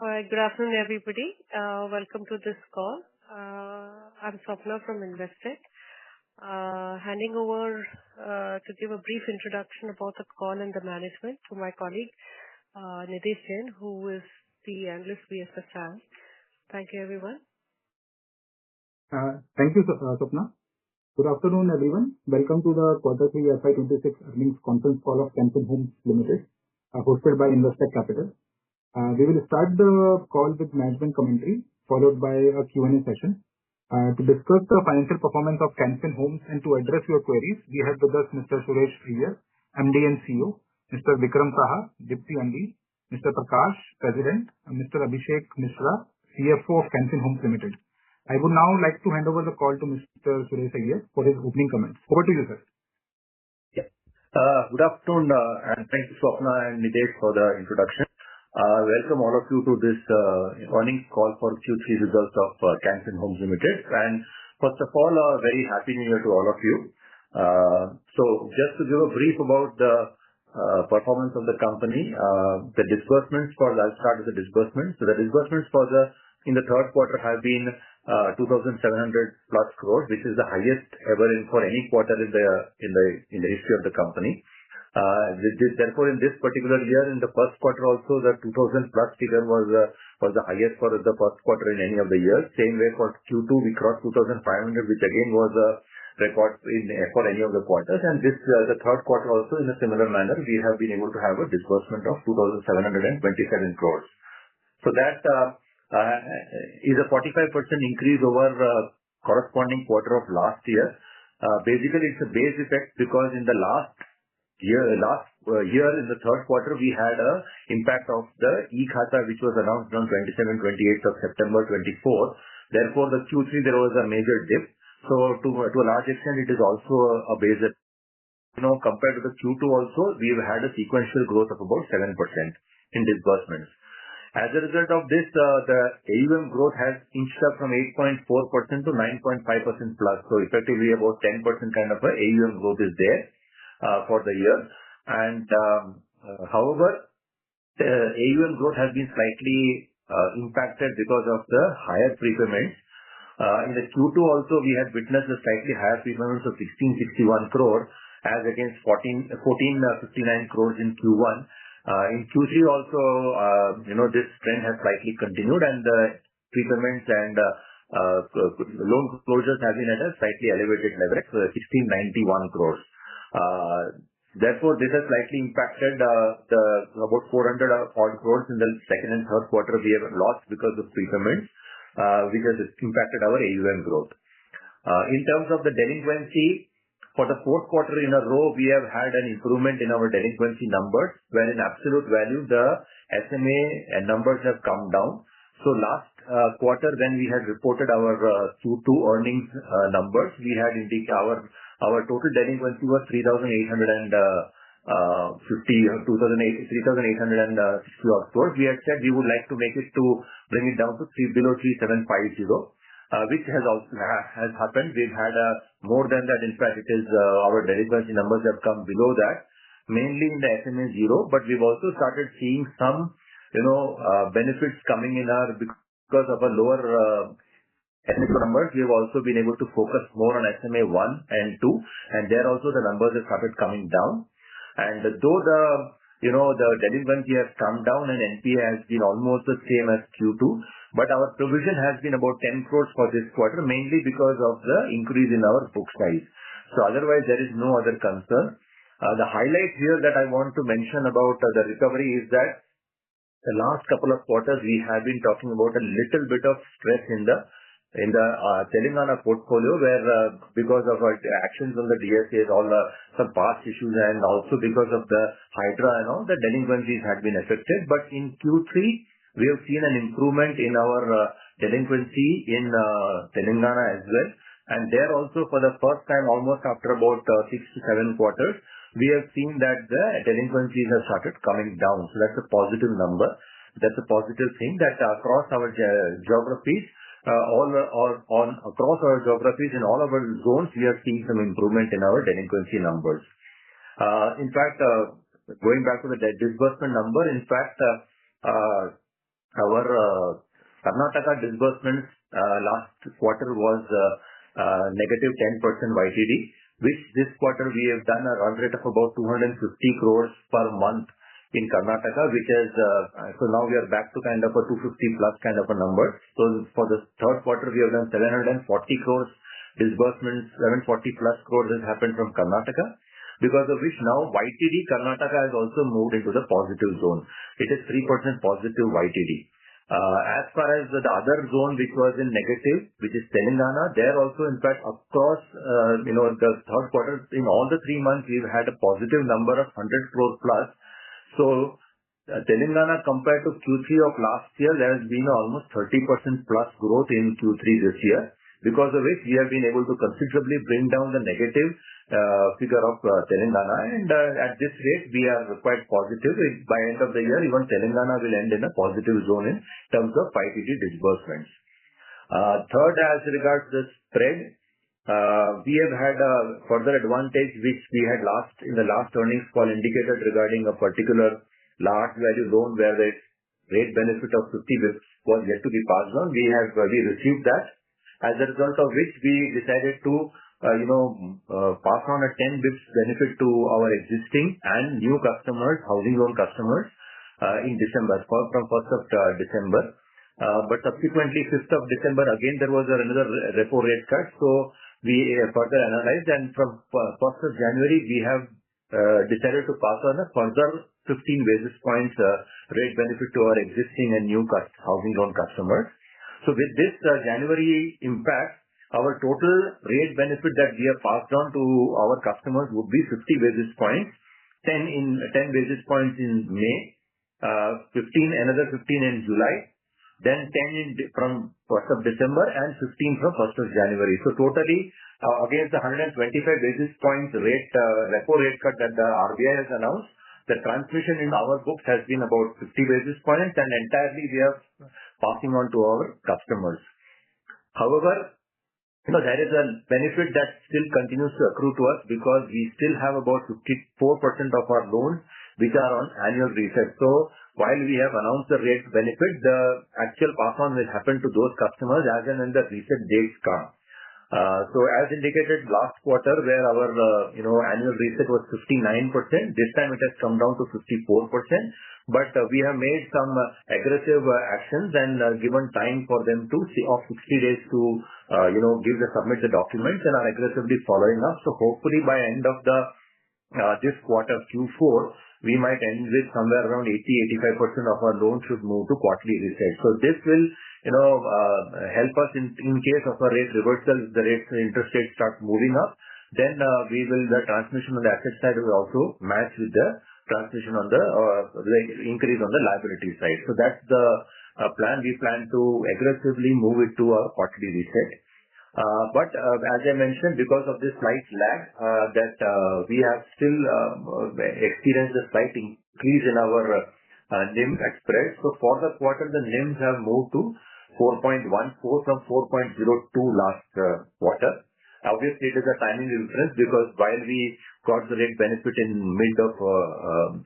Good afternoon, everybody. Welcome to this call. I'm Swapna from Investec. Handing over to give a brief introduction about the call and the management to my colleague, Nitesh Jain, who is the analyst BFSI. Thank you, everyone. Thank you, Swapna. Good afternoon, everyone. Welcome to the Q3 FY26 earnings conference call of Can Fin Homes Limited, hosted by Investec Capital. We will start the call with management commentary, followed by a Q&A session. To discuss the financial performance of Can Fin Homes and to address your queries, we have with us Mr. Suresh Iyer, MD and CEO, Mr. Vikram Saha, Deputy MD, Mr. Prakash, President, and Mr. Abhishek Mishra, CFO of Can Fin Homes Limited. I would now like to hand over the call to Mr. Suresh Iyer for his opening comments. Over to you, sir. Good afternoon, and thank you, Swapna and Nitesh, for the introduction. Welcome all of you to this earnings call for Q3 results of Can Fin Homes Limited. And first of all, a very happy New Year to all of you. So just to give a brief about the performance of the company, the disbursements I'll start with the disbursements. So the disbursements in the third quarter have been 2,700 plus crores, which is the highest ever for any quarter in the history of the company. Therefore, in this particular year, in the first quarter also, the 2,000 plus figure was the highest for the first quarter in any of the years. Same way for Q2, we crossed 2,500, which again was a record for any of the quarters. And this the third quarter also, in a similar manner, we have been able to have a disbursement of 2,727 crores. So that is a 45% increase over corresponding quarter of last year. Basically, it's a base effect because in the last year in the third quarter, we had a impact of the e-Khata, which was announced on 28th of September 24. Therefore, the Q3, there was a major dip. So to a large extent, it is also a base that, compared to the Q2 also, we've had a sequential growth of about 7% in disbursements. As a result of this, the AUM growth has inched up from 8.4% to 9.5% plus. So effectively, about 10% kind of a AUM growth is there for the year. And however, the AUM growth has been slightly impacted because of the higher prepayments. In the Q2 also, we had witnessed a slightly higher prepayments of 1661 crore as against 1459 crores in Q1. In Q3 also, this trend has slightly continued, and the prepayments and loan closures have been at a slightly elevated level, 1691 crores. Therefore, this has slightly impacted about 400 odd crores in the second and third quarter we have lost because of prepayments, which has impacted our AUM growth. In terms of the delinquency, for the fourth quarter in a row, we have had an improvement in our delinquency numbers, where in absolute value, the SMA numbers have come down. So last quarter, when we had reported our Q2 earnings numbers, we had our total delinquency was 3,860 crores. We had said we would like to bring it down to below 3,750, which has happened. We've had more than that. In fact, our delinquency numbers have come below that, mainly in the SMA 0. But we've also started seeing some, benefits coming in because of a lower SMA numbers. We have also been able to focus more on SMA 1 and 2, and there also the numbers have started coming down. And though the delinquency has come down and NPA has been almost the same as Q2, but our provision has been about 10 crores for this quarter, mainly because of the increase in our book size. So otherwise, there is no other concern. The highlight here that I want to mention about the recovery is that the last couple of quarters, we have been talking about a little bit of stress in the Telangana portfolio, where because of our actions on the DSAs, some past issues, and also because of the Hydra and all, the delinquencies had been affected. But in Q3, we have seen an improvement in our delinquency in Telangana as well. And there also, for the first time, almost after about 6 to 7 quarters, we have seen that the delinquencies have started coming down. So that's a positive number. That's a positive thing that across our geographies, across our geographies in all of our zones, we are seeing some improvement in our delinquency numbers. In fact, going back to the disbursement number, in fact, our Karnataka disbursements last quarter was negative 10% YTD, which this quarter we have done a run rate of about 250 crores per month in Karnataka, which is, so now we are back to kind of a 250 plus kind of a number. So for the third quarter, we have done 740 crores disbursements, 740 plus crores has happened from Karnataka, because of which now YTD Karnataka has also moved into the positive zone. It is 3% positive YTD. As far as the other zone which was in negative, which is Telangana, there also in fact across, the third quarter, in all the 3 months, we've had a positive number of 100 crore plus. So Telangana compared to Q3 of last year, there has been almost 30% plus growth in Q3 this year, because of which we have been able to considerably bring down the negative figure of Telangana, and at this rate we are quite positive. By end of the year, even Telangana will end in a positive zone in terms of YTD disbursements. Third, as regards the spread, we have had a further advantage which we had in the last earnings call indicated regarding a particular large value loan where the rate benefit of 50 bps was yet to be passed on. We received that, as a result of which we decided to pass on a 10 bps benefit to our existing and new customers, housing loan customers, in December, from 1st of December. But subsequently, 5th of December, again, there was another repo rate cut. So we further analyzed, and from 1st of January, we have decided to pass on a further 15 basis points rate benefit to our existing and new housing loan customers. So with this January impact, our total rate benefit that we have passed on to our customers would be 50 basis points, 10 basis points in May, another 15 in July, then 10 from 1st of December, and 15 from 1st of January. So totally, against the 125 basis points repo rate cut that the RBI has announced, the transmission in our books has been about 50 basis points, and entirely we are passing on to our customers. However, there is a benefit that still continues to accrue to us, because we still have about 54% of our loans which are on annual reset. So while we have announced the rate benefit, the actual pass on will happen to those customers as and when the reset dates come. So as indicated last quarter, where our annual reset was 59%, this time it has come down to 54%. But we have made some aggressive actions and given time for them to of 60 days to submit the documents, and are aggressively following up. So hopefully by end of this quarter Q4, we might end with somewhere around 80-85% of our loans should move to quarterly reset. So this will help us in case of a rate reversal. If the interest rates start moving up, then the transmission on the asset side will also match with the transmission on the increase on the liability side. So that's the plan. We plan to aggressively move it to a quarterly reset. But as I mentioned, because of this slight lag, that we have still experienced a slight increase in our NIM spread. So for the quarter, the NIMs have moved to 4.14 from 4.02 last quarter. Obviously, it is a timing difference, because while we got the rate benefit in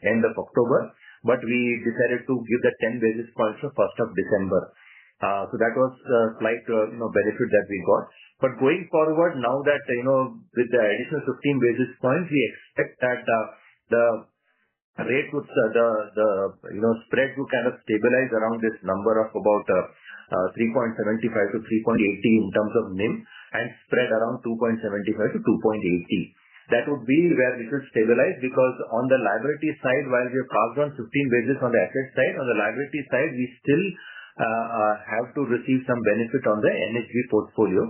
end of October, but we decided to give the 10 basis points for 1st of December. So that was a slight benefit that we got. But going forward, now that with the additional 15 basis points, we expect that the rate would spread would kind of stabilize around this number of about 3.75 to 3.80 in terms of NIM, and spread around 2.75 to 2.80. That would be where we should stabilize, because on the liability side, while we have passed on 15 basis on the asset side, on the liability side, we still have to receive some benefit on the NHB portfolio,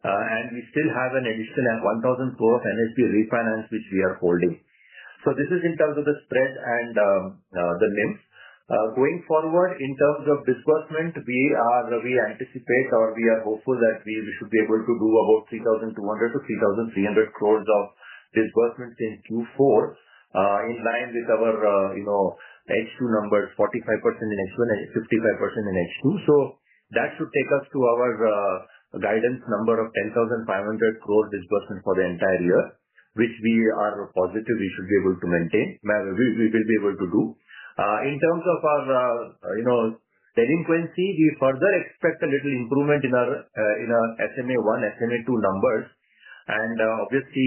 and we still have an additional 1,000 crore of NHB refinance which we are holding. So this is in terms of the spread and the NIMs. Going forward, in terms of disbursement, we anticipate, or we are hopeful that we should be able to do about 3,200 to 3,300 crores of disbursements in Q4, in line with our H2 numbers, 45% in H1 and 55% in H2. So that should take us to our guidance number of 10,500 crore disbursement for the entire year, which we are positive we should be able to maintain. We will be able to do. In terms of our delinquency, we further expect a little improvement in our SMA-1, SMA-2 numbers. And obviously,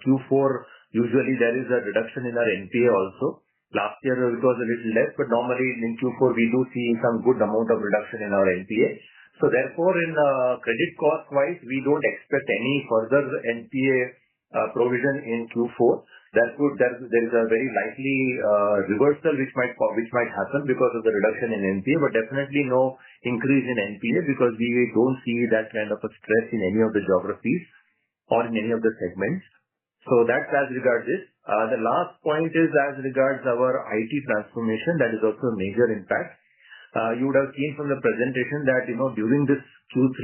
Q4, usually there is a reduction in our NPA also. Last year, it was a little less, but normally in Q4, we do see some good amount of reduction in our NPA. So therefore, in credit cost-wise, we don't expect any further NPA provision in Q4. There is a very likely reversal which might happen because of the reduction in NPA, but definitely no increase in NPA because we don't see that kind of a stress in any of the geographies or in any of the segments. So that's as regards this. The last point is as regards our IT transformation. That is also a major impact. You would have seen from the presentation that during this Q3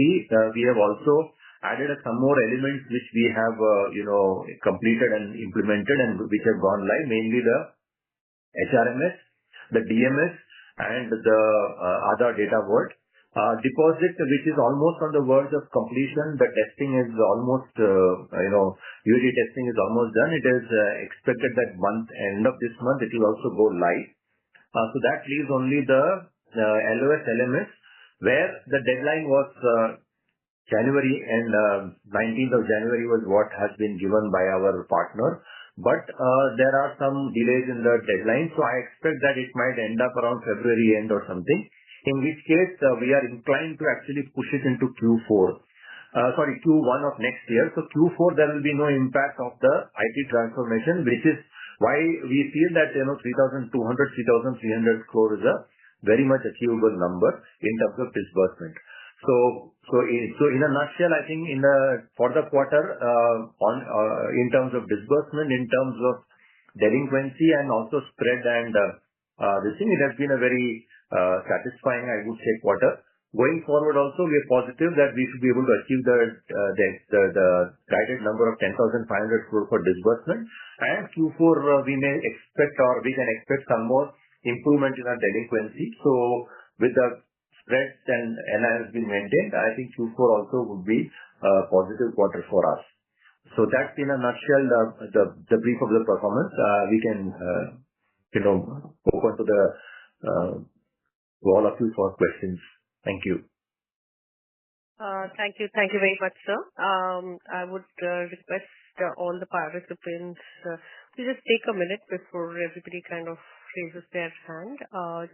we have also added some more elements which we have completed and implemented and which have gone live, mainly the HRMS, the DMS, and the Aadhaar Data Vault. Deposit, which is almost on the verge of completion, the testing is almost, UAT testing is almost done. It is expected that end of this month, it will also go live. So that leaves only the LOS LMS, where the deadline was January, and 19th of January was what has been given by our partner. But there are some delays in the deadline, so I expect that it might end up around February end or something. In which case, we are inclined to actually push it into Q1 of next year. So Q4, there will be no impact of the IT transformation, which is why we feel that 3,200, 3,300 crore is a very much achievable number in terms of disbursement. So in a nutshell, I think for the quarter, in terms of disbursement, in terms of delinquency, and also spread and this thing, it has been a very satisfying, I would say, quarter. Going forward also, we are positive that we should be able to achieve the guided number of 10,500 crore for disbursement. And Q4, we can expect some more improvement in our delinquency. So with the spreads and NII has been maintained, I think Q4 also would be a positive quarter for us. So that's in a nutshell the brief of the performance. We can open to all of you for questions. Thank you. Thank you. Thank you very much, sir. I would request all the participants to just take a minute before everybody kind of raises their hand.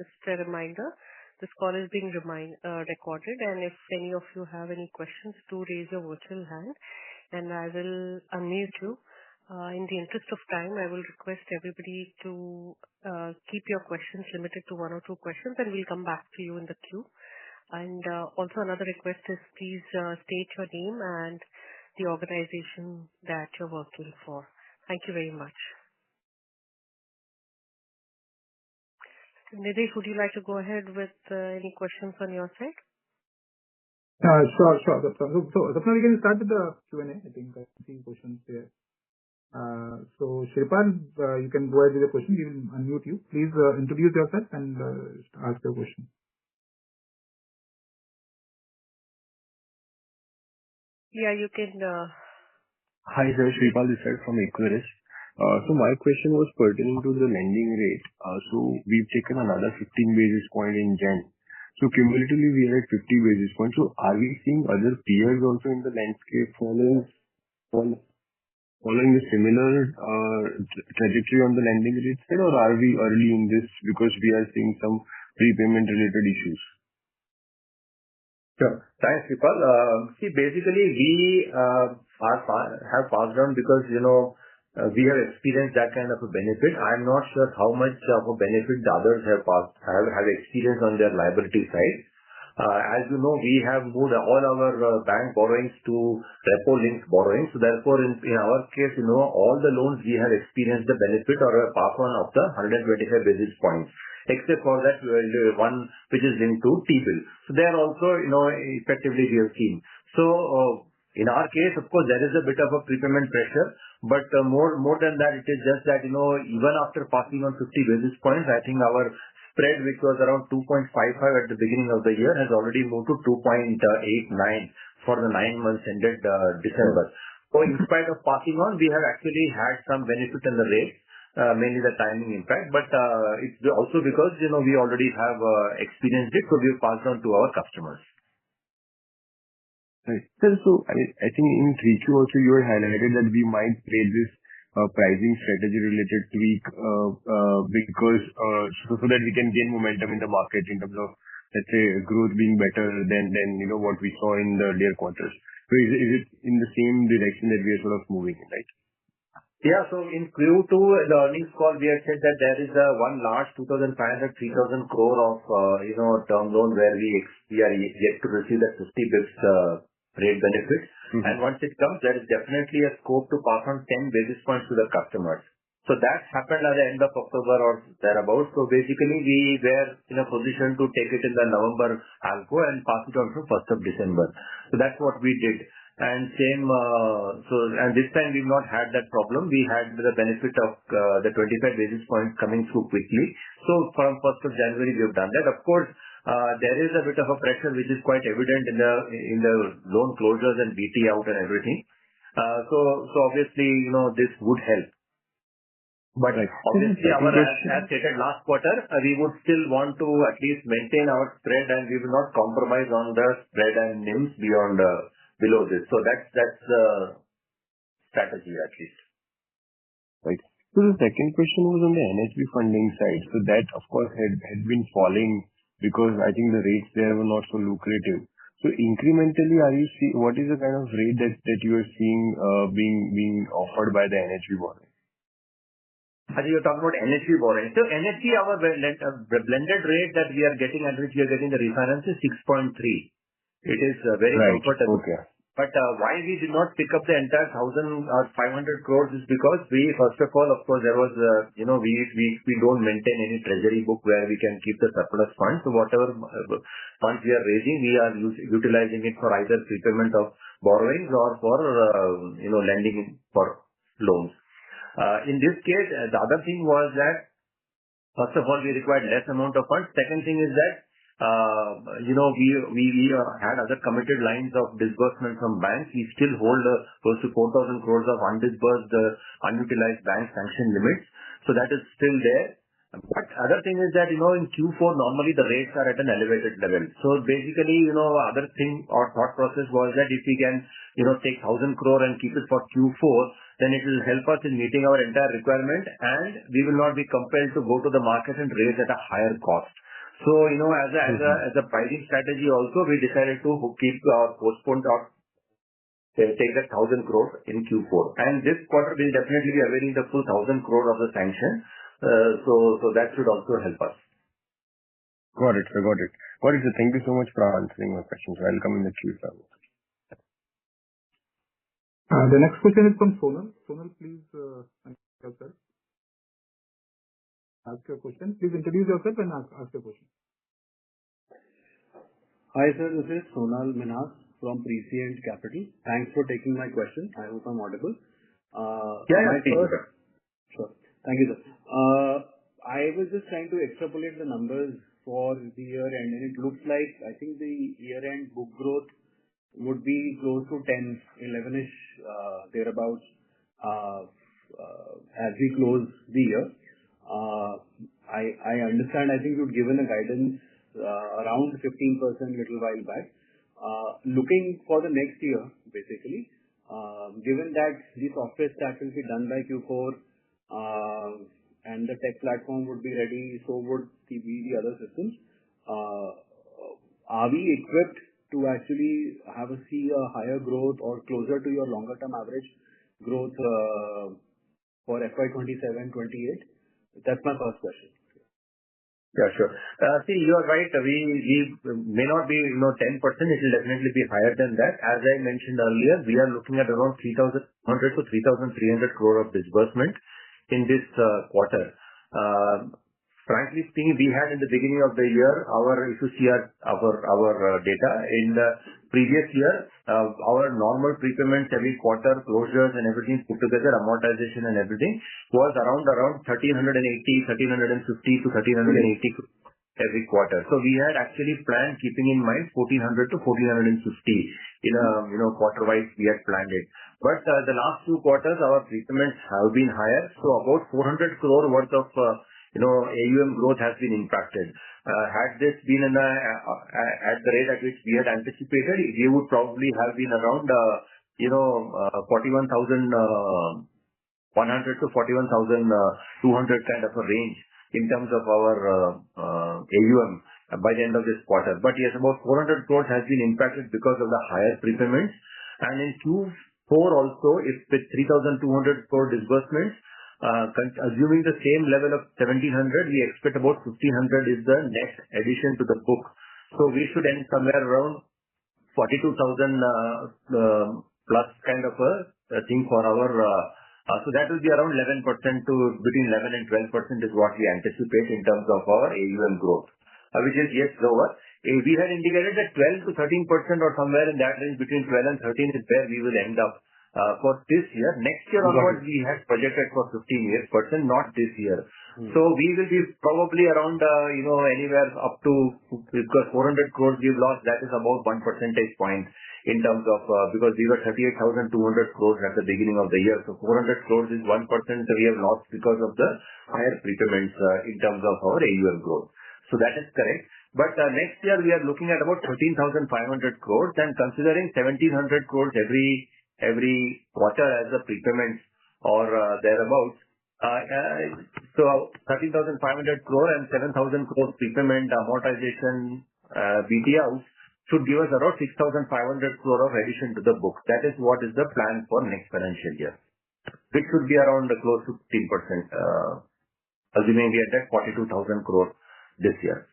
Just a reminder, this call is being recorded, and if any of you have any questions, do raise your virtual hand, and I will unmute you. In the interest of time, I will request everybody to keep your questions limited to 1 or 2 questions, and we'll come back to you in the queue. And also another request is please state your name and the organization that you're working for. Thank you very much. Nidesh, would you like to go ahead with any questions on your side? Sure. So Sapna, we can start with the Q&A. I think I see questions here. So Shreepal, you can go ahead with the question. We will unmute you. Please introduce yourself and ask your question. Yeah, you can. Hi, sir. Shreepal this side from Equirus. So my question was pertaining to the lending rate. So we've taken another 15 basis point in Jan. So cumulatively, we are at 50 basis points. So are we seeing other peers also in the landscape following a similar trajectory on the lending rate side, or are we early in this because we are seeing some prepayment-related issues? Sure. Thanks, Shreepal. See, basically, we have passed on because, we have experienced that kind of a benefit. I'm not sure how much of a benefit the others have experienced on their liability side. As you know, we have moved all our bank borrowings to repo-linked borrowings. So therefore, in our case, all the loans we have experienced the benefit or a pass on of the 125 basis points, except for that one which is linked to T-bill. So there also, effectively we have seen. So in our case, of course, there is a bit of a prepayment pressure, but more than that, it is just that, even after passing on 50 basis points, I think our spread, which was around 2.55 at the beginning of the year, has already moved to 2.89 for the 9 months ended December. So in spite of passing on, we have actually had some benefit in the rate. mainly the timing impact. But it's also because, we already have experienced it, so we've passed on to our customers. Right. Sir, so I think in 3Q also you had highlighted that we might play this pricing strategy related tweak because so that we can gain momentum in the market in terms of, let's say, growth being better than what we saw in the earlier quarters. So is it in the same direction that we are sort of moving in, right? Yeah. So in Q2, the earnings call, we had said that there is one large 2,500, 3,000 crore of term loan where we are yet to receive that 50 basis rate benefit. And once it comes, there is definitely a scope to pass on 10 basis points to the customers. So that happened at the end of October or thereabouts. So basically, we were in a position to take it in the November ALCO and pass it on to 1st of December. So that's what we did. And and this time we've not had that problem. We had the benefit of the 25 basis points coming through quickly. So from 1st of January, we have done that. Of course, there is a bit of a pressure which is quite evident in the loan closures and BT out and everything. So obviously, this would help. But obviously, as stated last quarter, we would still want to at least maintain our spread, and we will not compromise on the spread and NIMs below this. So that's the strategy at least. Right. So the second question was on the NHB funding side. So that, of course, had been falling because I think the rates there were not so lucrative. So incrementally, what is the kind of rate that you are seeing being offered by the NHB borrowing? I think you're talking about NHB borrowing. So NHB, our blended rate that we are getting, at which we are getting the refinance is 6.3. It is very comfortable. Okay. But why we did not pick up the entire 1,000 or 500 crores is because first of all, of course, there was, we don't maintain any treasury book where we can keep the surplus funds. So whatever funds we are raising, we are utilizing it for either prepayment of borrowings or for, lending for loans. In this case, the other thing was that, first of all, we required less amount of funds. Second thing is that, we had other committed lines of disbursement from banks. We still hold close to 4,000 crores of undisbursed, unutilized bank sanction limits. So that is still there. But other thing is that, in Q4, normally the rates are at an elevated level. So basically, other thing or thought process was that if we can, take 1,000 crore and keep it for Q4, then it will help us in meeting our entire requirement, and we will not be compelled to go to the market and raise at a higher cost. So, as a pricing strategy also, we decided to postpone or take that 1,000 crore in Q4. And this quarter, we'll definitely be availing the full 1,000 crore of the sanction. So that should also help us. Got it, sir. Got it. Sir. Thank you so much for answering my questions. I'll come in the queue, sir. The next question is from Sonal. Sonal, please ask your question. Please introduce yourself and ask your question. Hi, sir. This is Sonal Minhas from Prescient Capital. Thanks for taking my question. I hope I'm audible. Sure. Thank you, sir. I was just trying to extrapolate the numbers for the year end, and it looks like I think the year-end book growth would be close to 10, 11-ish, thereabouts, as we close the year. I understand, I think you'd given a guidance around 15% little while back. Looking for the next year, basically, given that the software stack will be done by Q4, and the tech platform would be ready, so would the other systems. Are we equipped to actually see a higher growth or closer to your longer term average growth for FY 27-28? That's my first question. Yeah, sure. See, you are right. We may not be 10%. It will definitely be higher than that. As I mentioned earlier, we are looking at around 3,100 to 3,300 crore of disbursement in this quarter. Frankly speaking, we had in the beginning of the year, if you see our data, in the previous year, our normal prepayments every quarter, closures and everything put together, amortization and everything, was around 1,350 to 1,380 every quarter. So we had actually planned keeping in mind 1,400 to 1,450 in a quarter-wise we had planned it. But the last 2 quarters, our prepayments have been higher. So about 400 crore worth of AUM growth has been impacted. Had this been at the rate at which we had anticipated, we would probably have been around 41,100 to 41,200 kind of a range in terms of our AUM by the end of this quarter. But yes, about 400 crores has been impacted because of the higher prepayments. And in Q4 also, if with 3,200 crore disbursements, assuming the same level of 1,700, we expect about 1,500 is the net addition to the book. So we should end somewhere around 42,000 plus kind of a thing for our. So that will be around 11% to between 11 and 12% is what we anticipate in terms of our AUM growth, which is yes lower. We had indicated that 12 to 13% or somewhere in that range between 12 and 13 is where we will end up for this year. Next year onwards, we had projected for 15%, not this year. So we will be probably around, anywhere up to, because 400 crores we've lost, that is about 1 percentage point in terms of, because we were 38,200 crores at the beginning of the year. So 400 crores is 1% we have lost because of the higher prepayments in terms of our AUM growth. So that is correct. But next year we are looking at about 13,500 crores and considering 1,700 crores every quarter as a prepayment or thereabouts. So 13,500 crore and 7,000 crore prepayment amortization BT out should give us around 6,500 crore of addition to the book. That is what is the plan for next financial year, which should be around close to 15%, assuming we are at 42,000 crore this year.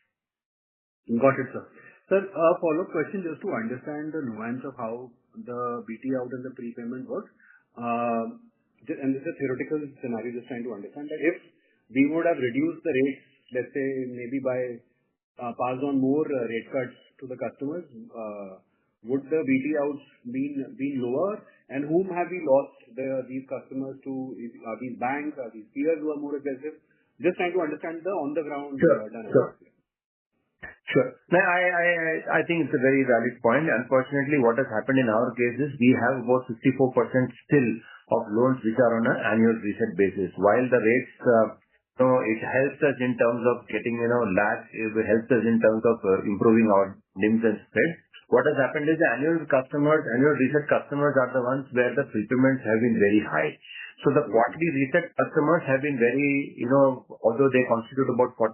Got it, sir. Sir, a follow-up question just to understand the nuance of how the BT out and the prepayment works. And this is a theoretical scenario, just trying to understand that if we would have reduced the rates, let's say maybe by passed on more rate cuts to the customers, would the BT outs been lower? And whom have we lost these customers to? Are these banks? Are these peers who are more aggressive? Just trying to understand the on-the-ground dynamics. Sure. Now, I think it's a very valid point. Unfortunately, what has happened in our case is we have about 54% still of loans which are on an annual reset basis. While the rates, it helps us in terms of getting, lags, it helps us in terms of improving our NIMs and spreads. What has happened is the annual reset customers are the ones where the prepayments have been very high. So the quarterly reset customers have been very, although they constitute about 46%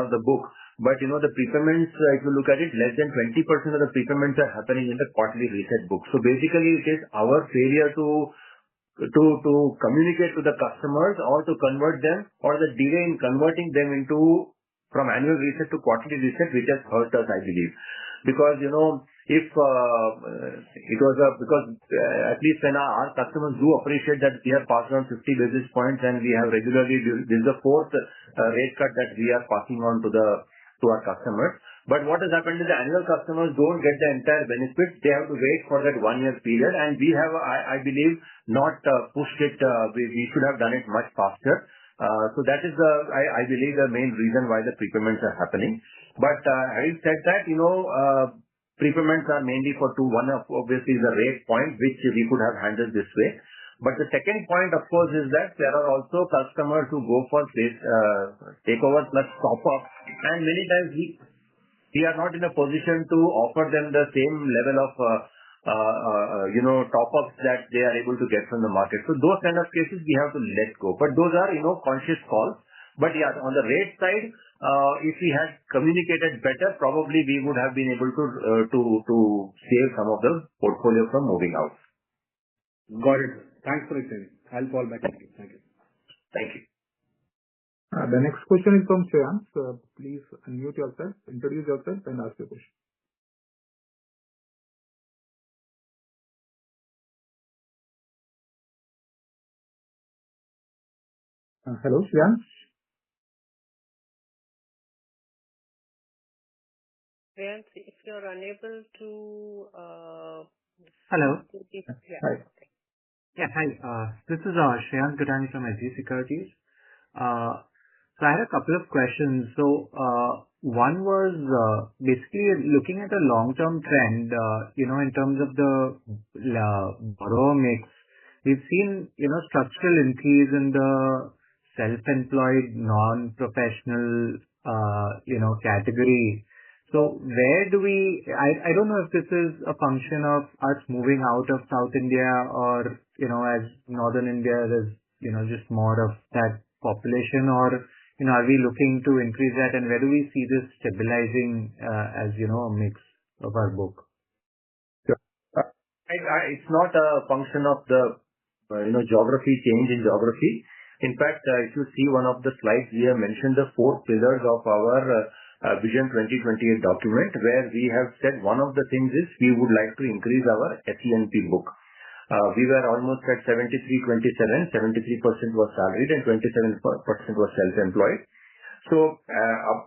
of the book, but the prepayments, if you look at it, less than 20% of the prepayments are happening in the quarterly reset book. So basically, it is our failure to communicate to the customers or to convert them, or the delay in converting them from annual reset to quarterly reset, which has hurt us, I believe. Because, if it was because at least when our customers do appreciate that we have passed on 50 basis points and we have regularly, this is the fourth rate cut that we are passing on to our customers. But what has happened is the annual customers don't get the entire benefit. They have to wait for that 1 year period. And we have, I believe, not pushed it. We should have done it much faster. So that is I believe the main reason why the prepayments are happening. But having said that, prepayments are mainly for two. One, obviously, is the rate point, which we could have handled this way. But the second point, of course, is that there are also customers who go for this takeover plus top-up. And many times we are not in a position to offer them the same level of top-ups that they are able to get from the market. So those kind of cases we have to let go. But those are, conscious calls. But yeah, on the rate side, if we had communicated better, probably we would have been able to save some of the portfolio from moving out. Got it. Thanks for explaining. I'll fall back to you. Thank you. Thank you. The next question is from Shreyans. Please unmute yourself, introduce yourself, and ask your question. Hello, Shreyans. Shreyans, if you're unable to... Hello. Yeah. Hi. Yeah, hi. This is Shreyans Gadani from SG Securities. So I had a couple of questions. So one was basically looking at a long-term trend, in terms of the borrower mix. We've seen, structural increase in the self-employed, non-professional, category. So where do I don't know if this is a function of us moving out of South India or, as Northern India is, just more of that population, or, are we looking to increase that, and where do we see this stabilizing as, a mix of our book? Sure. It's not a function of the, geography, change in geography. In fact, if you see one of the slides, we have mentioned the 4 pillars of our Vision 2028 document, where we have said one of the things is we would like to increase our SENP book. We were almost at 73-27, 73% was salaried and 27% was self-employed. So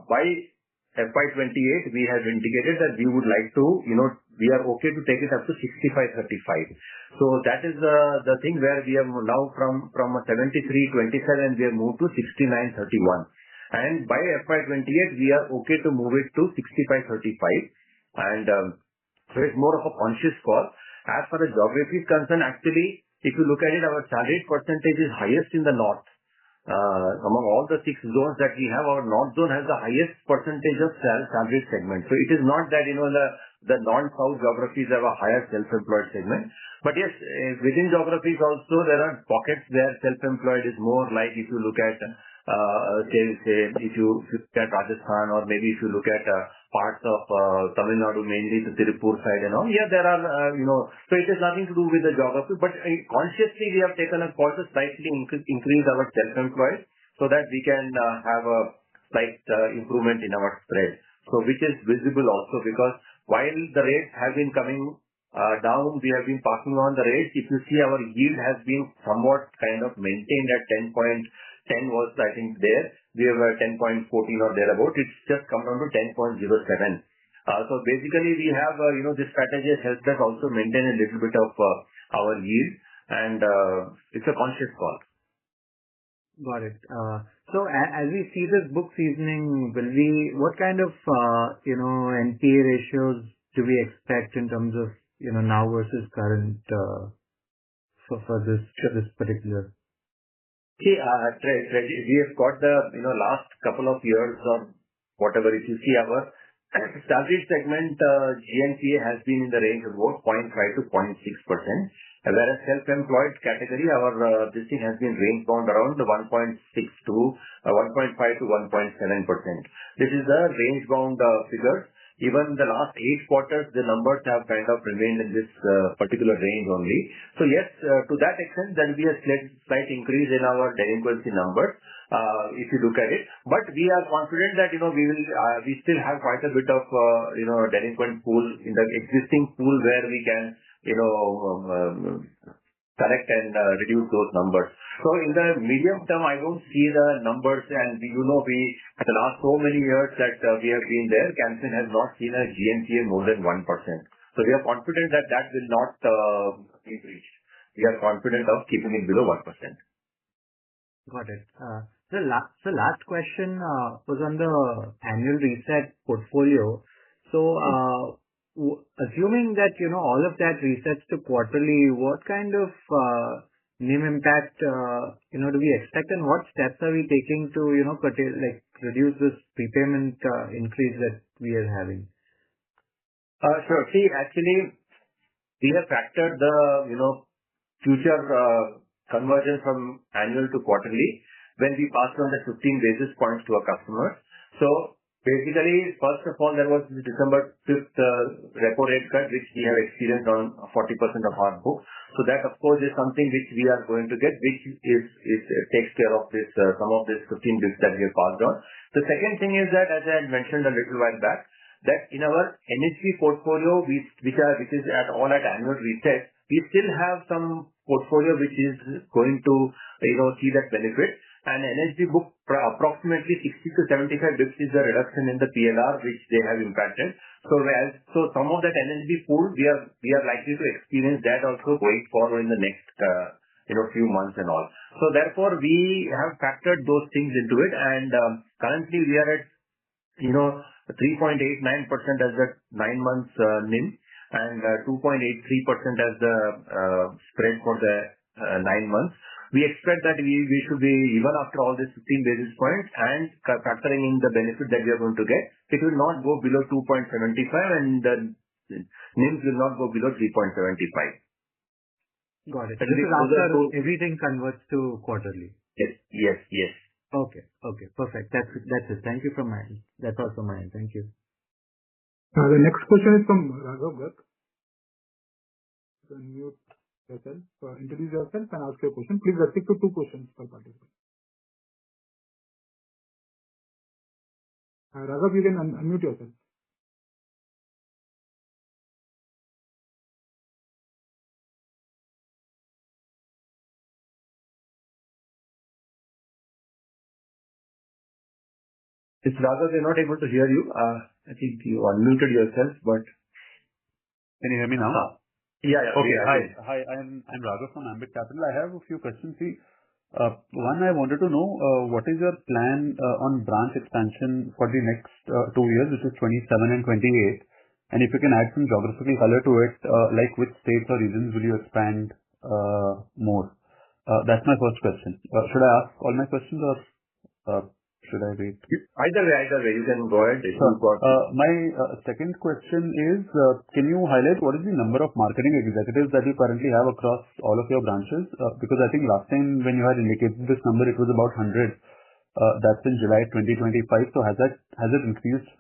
by FY28, we have indicated that we would like to, we are okay to take it up to 65-35. So that is the thing where we have now from a 73-27, we have moved to 69-31. And by FY28, we are okay to move it to 65-35. And so it's more of a conscious call. As far as geography is concerned, actually, if you look at it, our salaried percentage is highest in the north. Among all the 6 zones that we have, our north zone has the highest percentage of salaried segment. So it is not that, the non-south geographies have a higher self-employed segment. But yes, within geographies also, there are pockets where self-employed is more, like if you look at, say, if you look at Rajasthan, or maybe if you look at parts of Tamil Nadu, mainly the Tirupur side and all. Yeah, there are, so it has nothing to do with the geography, but consciously we have taken a call to slightly increase our self-employed so that we can have a slight improvement in our spread. So which is visible also, because while the rates have been coming down, we have been passing on the rates. If you see, our yield has been somewhat kind of maintained at 10 was, I think, there. We were 10.14 or thereabout. It's just come down to 10.07. So basically, we have, this strategy has helped us also maintain a little bit of our yield, and it's a conscious call. Got it. So as we see this book seasoning, what kind of, NPA ratios do we expect in terms of, now versus current, for this particular? See, we have got the, last couple of years or whatever, if you see our salaried segment, GNPA has been in the range of about 0.5 to 0.6%. Whereas self-employed category, our this thing has been range bound around the 1.6 to 1.5 to 1.7%. This is the range bound figures. Even the last 8 quarters, the numbers have kind of remained in this particular range only. So yes, to that extent, there will be a slight increase in our delinquency numbers, if you look at it. But we are confident that, we still have quite a bit of, delinquent pool in the existing pool where we can, correct and reduce those numbers. So in the medium term, I don't see the numbers, and we the last so many years that we have been there, Can Fin has not seen a GNPA more than 1%. So we are confident that that will not be breached. We are confident of keeping it below 1%. Got it. The last question was on the annual reset portfolio. So assuming that, all of that resets to quarterly, what kind of NIM impact, do we expect, and what steps are we taking to, reduce this prepayment increase that we are having? Sure. See, actually, we have factored the, future conversion from annual to quarterly when we passed on the 15 basis points to our customers. So basically, first of all, there was the December 5th repo rate cut, which we have experienced on 40% of our book. So that, of course, is something which we are going to get, which takes care of this some of this 15 bits that we have passed on. The second thing is that, as I had mentioned a little while back, that in our NHB portfolio, which is at annual reset, we still have some portfolio which is going to see that benefit. And NHB book, approximately 60 to 75 bits is the reduction in the PLR which they have impacted. So some of that NHB pool, we are likely to experience that also going forward in the next few months and all. So therefore, we have factored those things into it, and currently we are at 3.89% as the 9 months NIM and 2.83% as the spread for the 9 months. We expect that we should be, even after all this 15 basis points and factoring in the benefit that we are going to get, it will not go below 2.75 and the NIMs will not go below 3.75. Got it. This is after everything converts to quarterly. Yes. Okay. Perfect. That's it. Thank you from my end. That's all from my end. Thank you. The next question is from Raghav Garg. Unmute yourself, introduce yourself and ask your question. Please restrict to 2 questions per participant. Raghav, you can unmute yourself. If Raghav, we're not able to hear you. I think you unmuted yourself, but... Can you hear me now? Yeah. Okay. Hi. I'm Raghav from Ambit Capital. I have a few questions. One, I wanted to know what is your plan on branch expansion for the next 2 years, which is 27 and 28, and if you can add some geographical color to it, like which states or regions will you expand more? That's my first question. Should I ask all my questions or should I wait? Either way, you can go ahead. My second question is, can you highlight what is the number of marketing executives that you currently have across all of your branches? Because I think last time when you had indicated this number, it was about 100. That's in July 2025. So has it increased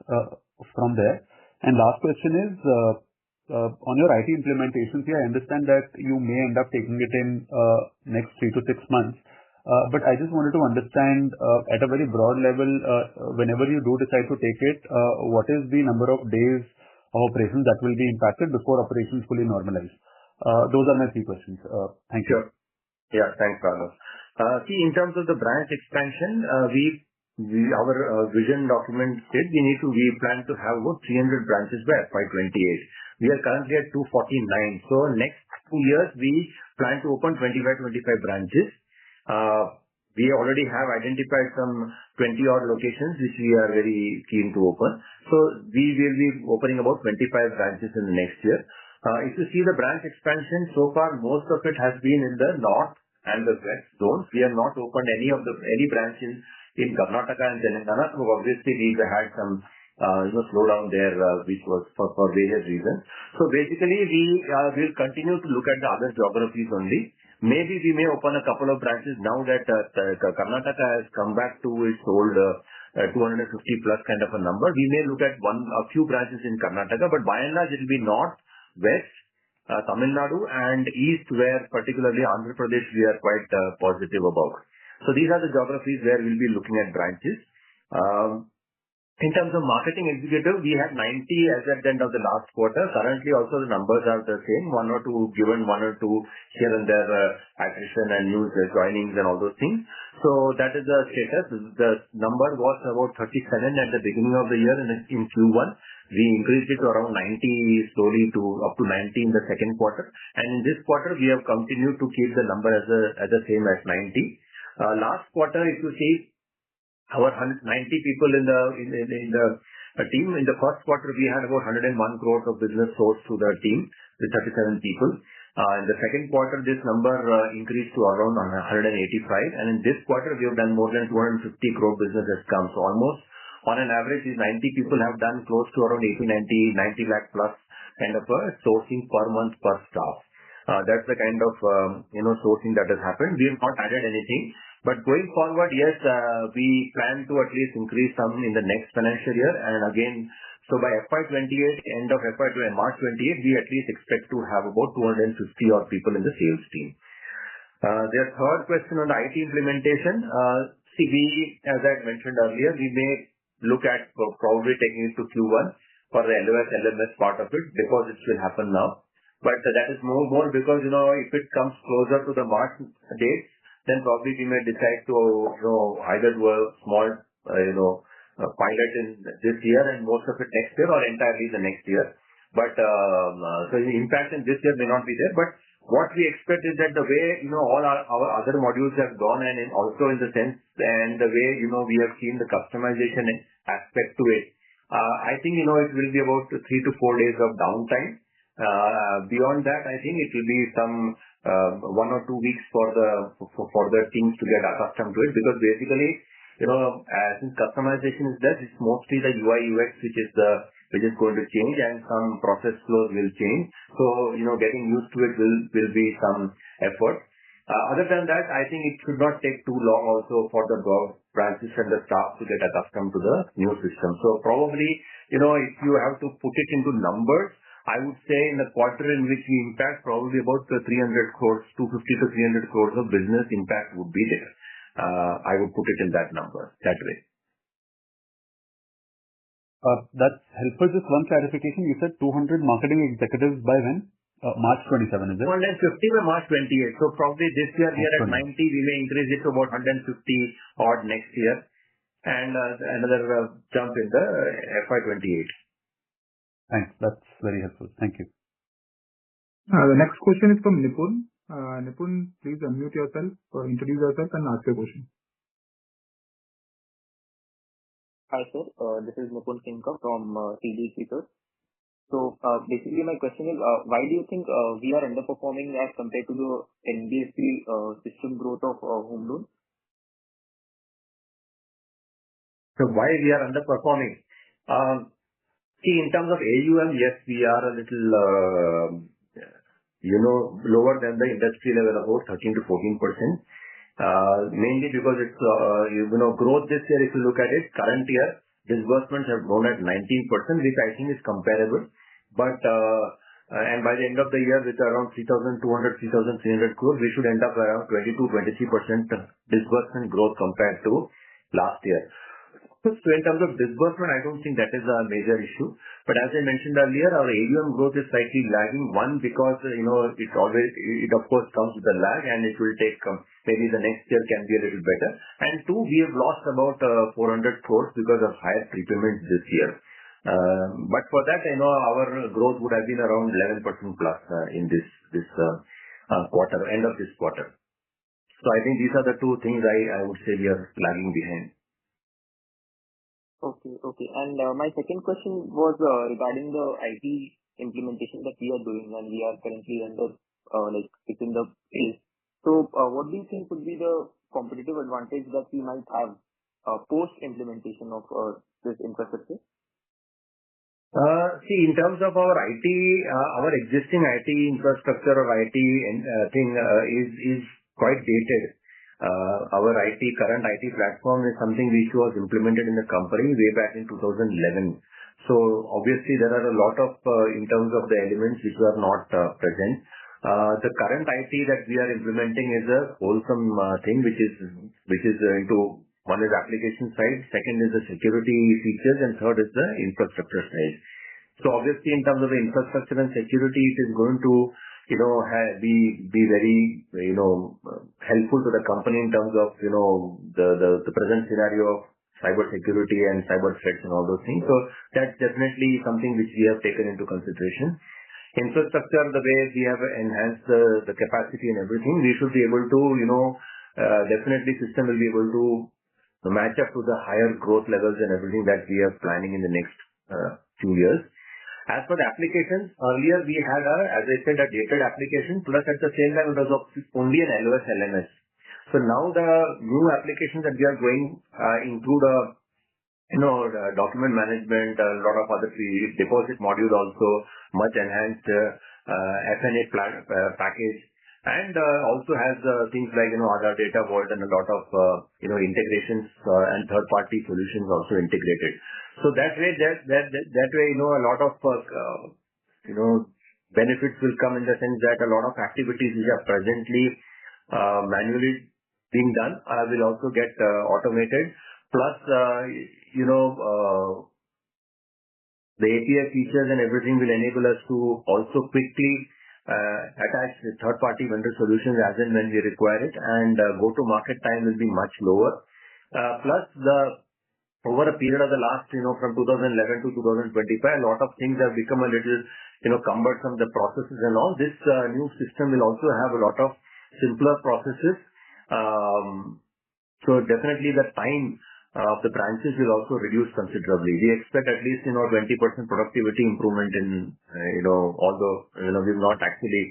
from there? And last question is, on your IT implementations here, I understand that you may end up taking it in next 3 to 6 months. But I just wanted to understand at a very broad level, whenever you do decide to take it, what is the number of days of operations that will be impacted before operations fully normalize? Those are my 3 questions. Thank you. Sure. Yeah, thanks, Raghav. In terms of the branch expansion, our vision document said we plan to have about 300 branches by FY28. We are currently at 249. So next 2 years, we plan to open 25 branches. We already have identified some 20-odd locations which we are very keen to open. So we will be opening about 25 branches in the next year. If you see the branch expansion, so far most of it has been in the north and the west zones. We have not opened any branches in Karnataka and Telangana. So obviously we had some slowdown there, which was for various reasons. So basically we will continue to look at the other geographies only. Maybe we may open a couple of branches now that Karnataka has come back to its old 250 plus kind of a number. We may look at a few branches in Karnataka, but by and large it will be north, west, Tamil Nadu and east, where particularly Andhra Pradesh we are quite positive about. So these are the geographies where we'll be looking at branches. In terms of marketing executive, we had 90 as at the end of the last quarter. Currently also the numbers are the same, 1 or 2 given, 1 or 2 here and there, attrition and new joinings and all those things. So that is the status. The number was about 37 at the beginning of the year in Q1. We increased it to around 90 slowly to up to 90 in the second quarter. And in this quarter, we have continued to keep the number as the same as 90. Last quarter, if you see, our 90 people in the team. In the first quarter, we had about 101 crores of business sourced to the team with 37 people. In the second quarter, this number increased to around 185. And in this quarter, we have done more than 250 crore business has come. So almost on an average, these 90 people have done close to around 90 lakh plus kind of a sourcing per month per staff. That's the kind of sourcing that has happened. We have not added anything. But going forward, yes, we plan to at least increase some in the next financial year. And again, so by FY28, end of March 28, we at least expect to have about 250 odd people in the sales team. Their third question on the IT implementation. As I mentioned earlier, we may look at probably taking it to Q1 for the LOS, LMS part of it because it will happen now. But that is more because, if it comes closer to the March dates, then probably we may decide to either do a small pilot in this year and most of it next year or entirely the next year. But so the impact in this year may not be there. But what we expect is that the way, all our other modules have gone and also in the sense and the way, we have seen the customization aspect to it, I think, it will be about 3 to 4 days of downtime. Beyond that, I think it will be some 1 or 2 weeks for the teams to get accustomed to it, because basically, since customization is there, it's mostly the UI UX which is going to change, and some process flows will change. So, getting used to it will be some effort. Other than that, I think it should not take too long also for the branches and the staff to get accustomed to the new system. So probably, if you have to put it into numbers, I would say in the quarter in which we impact, probably about 300 crores, 250 to 300 crores of business impact would be there. I would put it in that number, that way. That's helpful. Just one clarification. You said 200 marketing executives by when? March 27, is it? 150 by March 28. So probably this year we are at 90. We may increase it to about 150 odd next year, and another jump in the FY28. Thanks. That's very helpful. Thank you. The next question is from Nipun. Nipun, please unmute yourself or introduce yourself and ask your question. Hi, sir. This is Nipun Kinka from TD Research. So basically my question is, why do you think we are underperforming as compared to the NBFC system growth of home loans? So why we are underperforming? See, in terms of AUM, yes, we are a little, lower than the industry level, about 13 to 14%. Mainly because it's, growth this year, if you look at it, current year, disbursements have grown at 19%, which I think is comparable. But, and by the end of the year, with around 3,200, 3,300 crores, we should end up around 22-23% disbursement growth compared to last year. So in terms of disbursement, I don't think that is a major issue. But as I mentioned earlier, our AUM growth is slightly lagging. One, because, it of course comes with a lag, and it will take, maybe the next year can be a little better. And two, we have lost about 400 crores because of higher prepayments this year. But for that, our growth would have been around 11% plus in this quarter, end of this quarter. So I think these are the two things I would say we are lagging behind. Okay. And my second question was regarding the IT implementation that we are doing, and we are currently under, it's in the phase. So what do you think would be the competitive advantage that we might have post implementation of this infrastructure? See, in terms of our IT, our existing IT infrastructure or IT thing is quite dated. Our current IT platform is something which was implemented in the company way back in 2011. So obviously there are a lot of, in terms of the elements which were not present. The current IT that we are implementing is a wholesome thing, which is into, one is application side, second is the security features, and third is the infrastructure side. So obviously in terms of the infrastructure and security, it is going to be very, helpful to the company in terms of, the present scenario of cyber security and cyber threats and all those things. So that's definitely something which we have taken into consideration. Infrastructure, the way we have enhanced the capacity and everything, we should be able to, definitely system will be able to match up to the higher growth levels and everything that we are planning in the next few years. As for the applications, earlier we had as I said, a dated application, plus at the same time it was only an LOS LMS. So now the new applications that we are going include document management, a lot of other deposit modules also, much enhanced FNA package, and also has things like Aadhaar Data Vault and a lot of integrations and third-party solutions also integrated. So that way, a lot of benefits will come in the sense that a lot of activities which are presently manually being done will also get automated. Plus, the API features and everything will enable us to also quickly attach the third-party vendor solutions as and when we require it, and go-to-market time will be much lower. Plus, over a period of the last, from 2011 to 2025, a lot of things have become a little, cumbersome, the processes and all. This new system will also have a lot of simpler processes. So definitely the time of the branches will also reduce considerably. We expect at least, 20% productivity improvement in, although, we've not actually,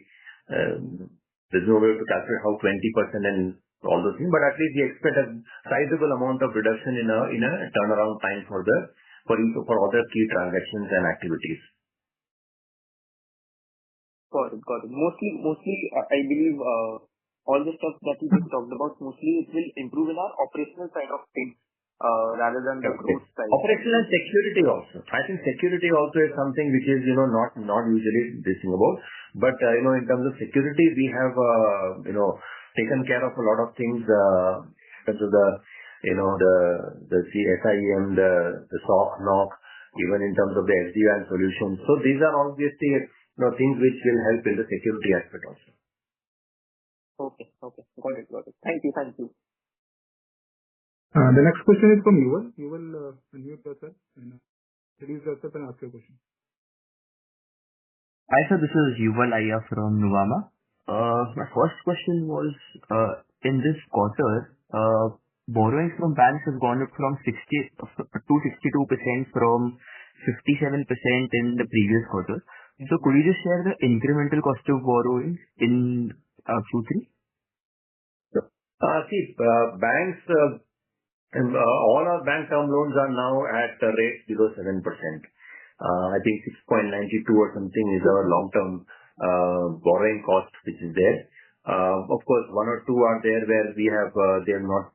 there's no way to calculate how 20% and all those things, but at least we expect a sizable amount of reduction in a turnaround time for other key transactions and activities. Got it. Mostly, I believe all the stuff that you just talked about, mostly it will improve in our operational side of things rather than the growth side. Operational and security also. I think security also is something which is, not usually discussed about. But, in terms of security, we have, taken care of a lot of things, in terms of the SIEM, the SOC, NOC, even in terms of the SD-WAN solutions. So these are obviously, things which will help in the security aspect also. Okay. Got it. Thank you. The next question is from Yuval. Yuval, unmute yourself and introduce yourself and ask your question. Hi, sir. This is Yuval Aiya from Nuvama. My first question was, in this quarter, borrowings from banks has gone up from 60 to 62% from 57% in the previous quarter. So could you just share the incremental cost of borrowings in Q3? Banks, all our bank term loans are now at a rate below 7%. I think 6.92 or something is our long-term borrowing cost, which is there. Of course, one or two are there where we have, they are not,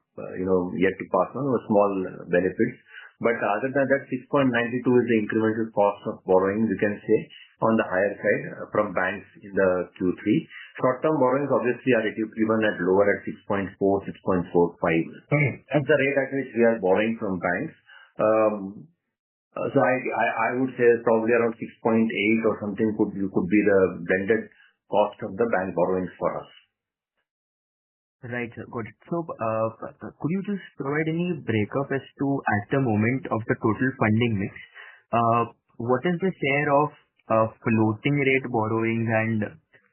yet to pass on small benefits. But other than that, 6.92 is the incremental cost of borrowing, you can say, on the higher side from banks in the Q3. Short-term borrowings obviously are even at lower at 6.4, 6.45. That's the rate at which we are borrowing from banks. So I would say probably around 6.8 or something could be the blended cost of the bank borrowings for us. Right, sir. Got it. So, could you just provide any breakup as to, at the moment of the total funding mix, what is the share of floating rate borrowings and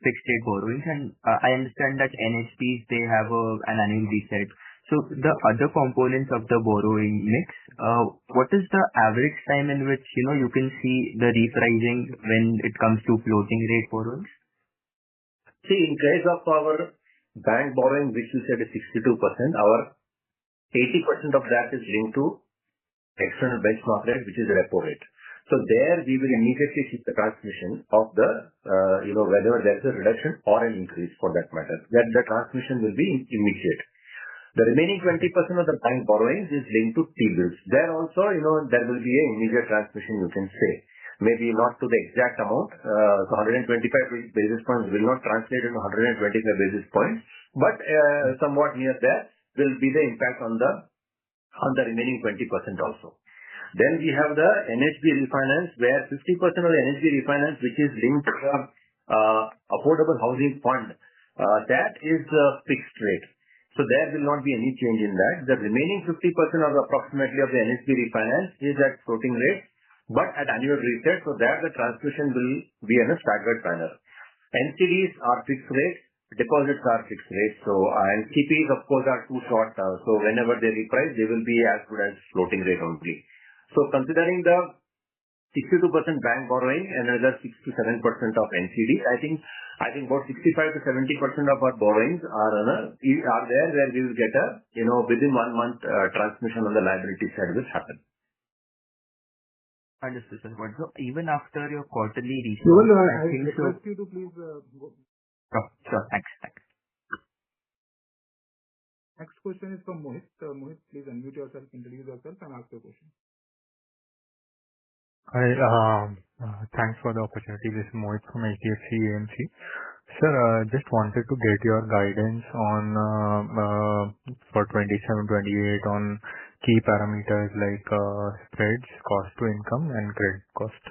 fixed rate borrowings? And I understand that NHBs, they have an annual reset. So the other components of the borrowing mix, what is the average time in which, you can see the repricing when it comes to floating rate borrowings? See, in case of our bank borrowing, which you said is 62%, our 80% of that is linked to external benchmark rate, which is repo rate. So there we will immediately see the transmission of the, whether there is a reduction or an increase for that matter. That the transmission will be immediate. The remaining 20% of the bank borrowings is linked to T-bills. There also, there will be an immediate transmission, you can say. Maybe not to the exact amount. So 125 basis points will not translate into 125 basis points, but somewhat near there will be the impact on the remaining 20% also. Then we have the NHB refinance, where 50% of the NHB refinance, which is linked to the affordable housing fund, that is fixed rate. So there will not be any change in that. The remaining 50% of approximately of the NHB refinance is at floating rate, but at annual reset, so there the transmission will be in a staggered manner. NCDs are fixed rate, deposits are fixed rate. So and CPs of course are too short. So whenever they reprice, they will be as good as floating rate only. So considering the 62% bank borrowing and another 6 to 7% of NCD, I think about 65 to 70% of our borrowings are there where we will get a within 1 month transmission on the liability side will happen. Understood, sir. So even after your quarterly reset, I request you to please go. Sure. Thanks. Next question is from Mohit. Mohit, please unmute yourself, introduce yourself, and ask your question. Hi. Thanks for the opportunity. This is Mohit from HDFC AMC. Sir, just wanted to get your guidance on for 27-28 on key parameters like spreads, cost to income, and credit cost.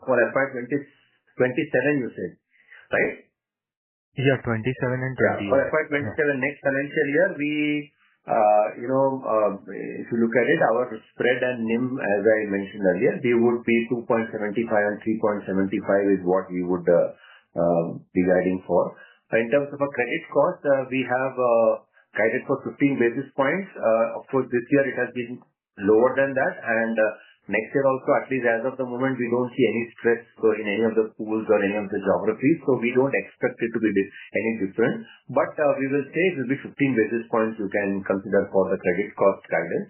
For FY 27, you said, right? Yeah, 27 and 28. For FY 27 next financial year, we if you look at it, our spread and NIM, as I mentioned earlier, they would be 2.75 and 3.75 is what we would be guiding for. In terms of a credit cost, we have guided for 15 basis points. Of course, this year it has been lower than that, and next year also, at least as of the moment, we don't see any stress in any of the pools or any of the geographies, so we don't expect it to be any different. But we will say it will be 15 basis points you can consider for the credit cost guidance.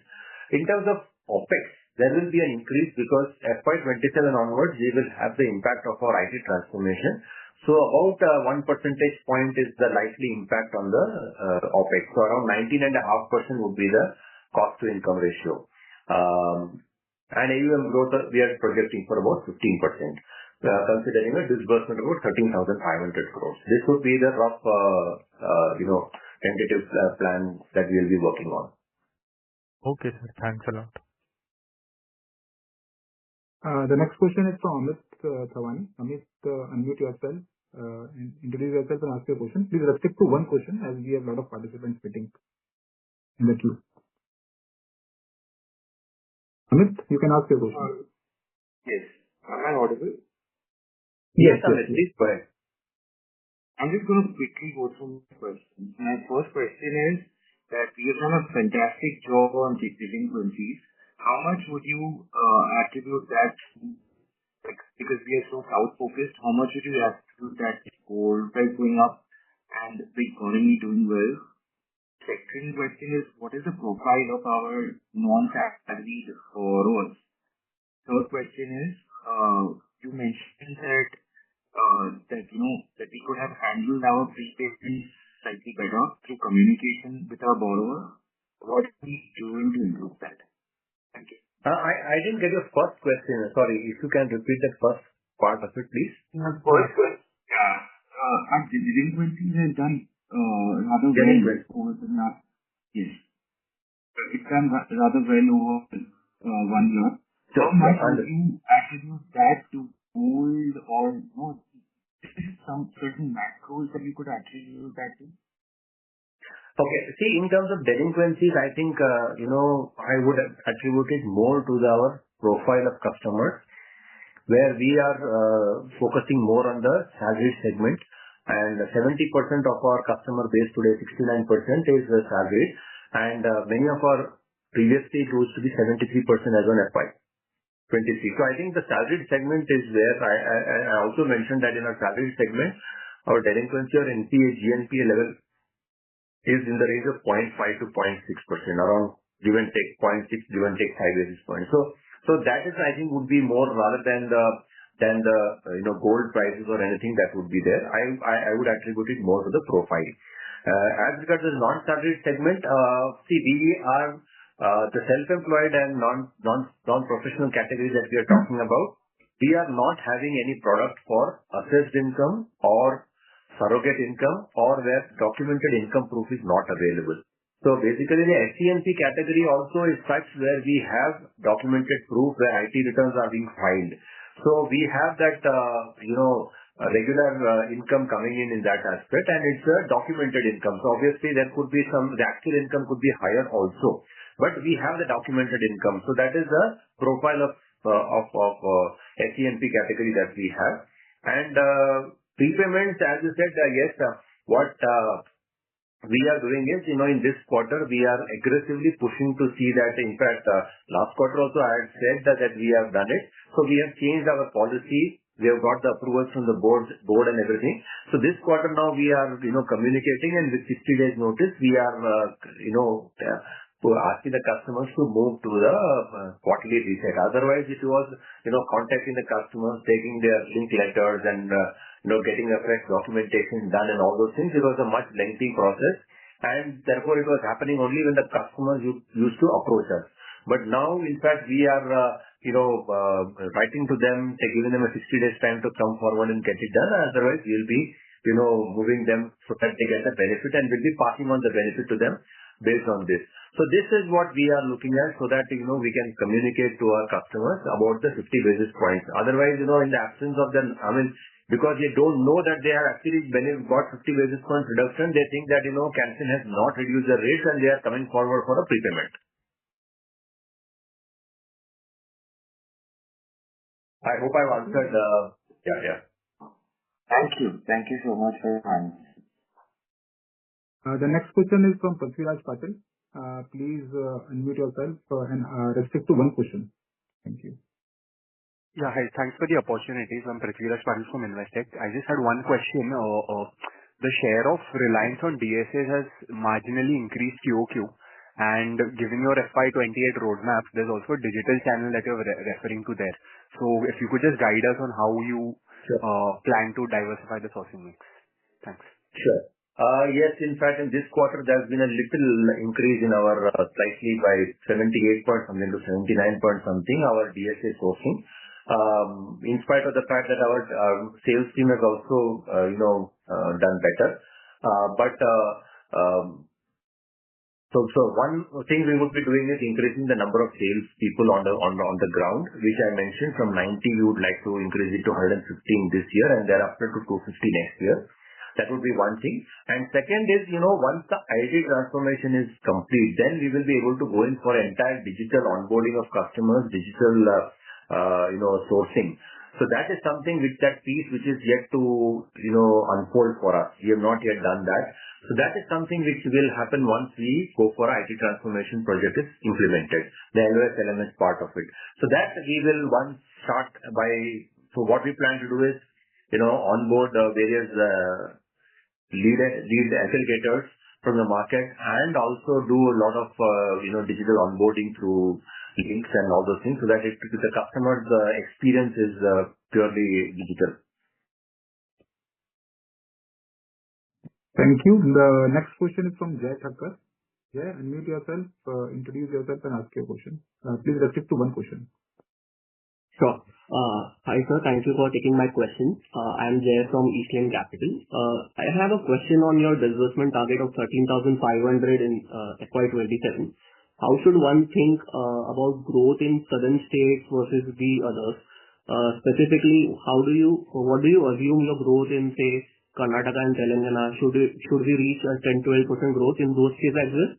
In terms of OpEx, there will be an increase because FY27 onwards, we will have the impact of our IT transformation. So about 1 percentage point is the likely impact on the OpEx. So around 19.5% would be the cost to income ratio. And AUM growth, we are projecting for about 15%, considering a disbursement of about 13,500 crores. This would be the rough, tentative plan that we will be working on. Okay, sir. Thanks a lot. The next question is from Amit Thawani. Amit, unmute yourself, introduce yourself and ask your question. Please restrict to one question as we have a lot of participants waiting in the queue. Amit, you can ask your question. Yes. Am I audible? Yes, Amit, please go ahead. I'm just going to quickly go through my questions. My first question is that we have done a fantastic job on delinquencies. How much would you attribute that to, because we are so south-focused, how much would you attribute that to gold price going up and the economy doing well? Second question is, what is the profile of our non-salaried borrowers? Third question is, you mentioned that we could have handled our prepayments slightly better through communication with our borrower. What are we doing to improve that? Thank you. I didn't get your first question. Sorry, if you can repeat the first part of it, please. First question. Our delinquencies have done rather well over the last year. It's done rather well over 1 year. How much would you attribute that to gold or some certain macros that you could attribute that to? Okay. See, in terms of delinquencies, I think, I would attribute it more to our profile of customers, where we are focusing more on the salaried segment. And 70% of our customer base today, 69% is salaried. And many of our previously it used to be 73% as on FY23. So I think the salaried segment is where I also mentioned that in our salaried segment, our delinquency or NPA, GNPA level is in the range of 0.5 to 0.6%, around give and take 0.6, give and take 5 basis points. So that is, I think, would be more rather than the gold prices or anything that would be there. I would attribute it more to the profile. As regards the non-salaried segment, we are the self-employed and non-professional categories that we are talking about. We are not having any product for assessed income or surrogate income or where documented income proof is not available. So basically, the SENP category also is such where we have documented proof where IT returns are being filed. So we have that, regular income coming in that aspect, and it's a documented income. So obviously, there could be the actual income could be higher also, but we have the documented income. So that is the profile of SENP category that we have. And prepayments, as you said, yes, what we are doing is, in this quarter, we are aggressively pushing to see that. In fact, last quarter also, I had said that we have done it. So we have changed our policy. We have got the approvals from the board and everything. So this quarter now we are, communicating, and with 60 days notice, we are, asking the customers to move to the quarterly reset. Otherwise, it was, contacting the customers, taking their link letters and, getting a fresh documentation done and all those things. It was a much lengthy process, and therefore it was happening only when the customers used to approach us. But now, in fact, we are, writing to them, giving them a 60 days time to come forward and get it done. Otherwise, we'll be, moving them so that they get the benefit, and we'll be passing on the benefit to them based on this. So this is what we are looking at so that, we can communicate to our customers about the 50 basis points. Otherwise, in the absence of them, because they don't know that they have actually, when they got 50 basis points reduction, they think that, Can Fin has not reduced the rates and they are coming forward for a prepayment. I hope I've answered. Yeah. Thank you. Thank you so much for your time. The next question is from Prithviraj Patil. Please unmute yourself and restrict to one question. Thank you. Yeah, hi. Thanks for the opportunity. I'm Prithviraj Patil from Investec. I just had one question. The share of reliance on DSAs has marginally increased QOQ. And given your FY28 roadmap, there's also a digital channel that you're referring to there. So if you could just guide us on how you plan to diversify the sourcing mix. Thanks. Sure. Yes, in fact, in this quarter, there's been a little increase in our slightly by 78 point something to 79 point something, our DSA sourcing. In spite of the fact that our sales team has also, done better. So one thing we would be doing is increasing the number of sales people on the ground, which I mentioned from 90, we would like to increase it to 115 this year and thereafter to 250 next year. That would be one thing. And second is, once the IT transformation is complete, then we will be able to go in for entire digital onboarding of customers, digital, sourcing. So that is something that piece which is yet to, unfold for us. We have not yet done that. So that is something which will happen once we go for IT transformation project is implemented, the LOS LMS part of it. So that we will once start so what we plan to do is, onboard various lead aggregators from the market and also do a lot of, digital onboarding through links and all those things so that the customer's experience is purely digital. Thank you. The next question is from Jay Thakkar. Jay, unmute yourself, introduce yourself and ask your question. Please restrict to one question. Sure. Hi, sir. Thank you for taking my question. I am Jay from Eastland Capital. I have a question on your disbursement target of 13,500 in FY27. How should one think about growth in southern states versus the others? Specifically, what do you assume your growth in, say, Karnataka and Telangana? Should we reach a 10-12% growth in those states as well?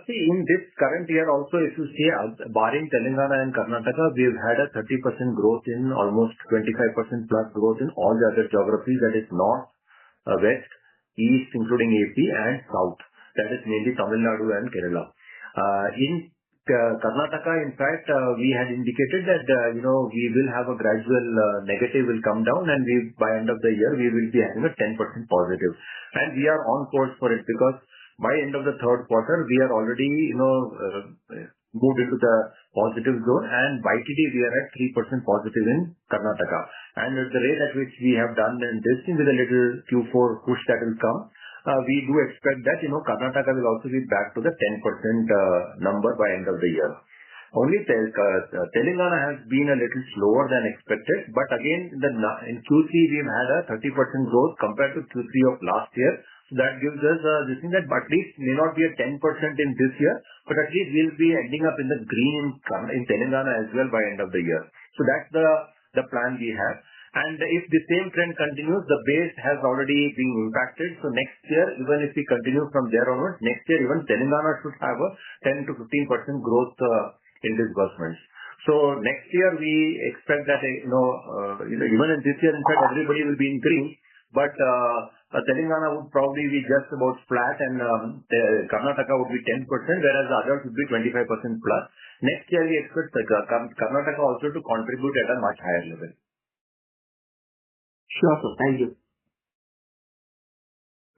See, in this current year also, if you see, barring Telangana and Karnataka, we've had a 30% growth in almost 25% plus growth in all the other geographies, that is north, west, east, including AP and south. That is mainly Tamil Nadu and Kerala. In Karnataka, in fact, we had indicated that, we will have a gradual negative will come down and by end of the year, we will be having a 10% positive. And we are on course for it because by end of the third quarter, we are already, moved into the positive zone and by TD we are at 3% positive in Karnataka. And at the rate at which we have done in this thing with a little Q4 push that will come, we do expect that, Karnataka will also be back to the 10% number by end of the year. Only Telangana has been a little slower than expected, but again, in Q3 we've had a 30% growth compared to Q3 of last year. So that gives us this thing that at least may not be a 10% in this year, but at least we'll be ending up in the green in Telangana as well by end of the year. So that's the plan we have. And if the same trend continues, the base has already been impacted. So next year, even if we continue from there onwards, next year even Telangana should have a 10 to 15% growth in disbursements. So next year we expect that, even in this year, in fact, everybody will be in green, but Telangana would probably be just about flat and Karnataka would be 10%, whereas the others would be 25% plus. Next year we expect Karnataka also to contribute at a much higher level. Sure, sir. Thank you.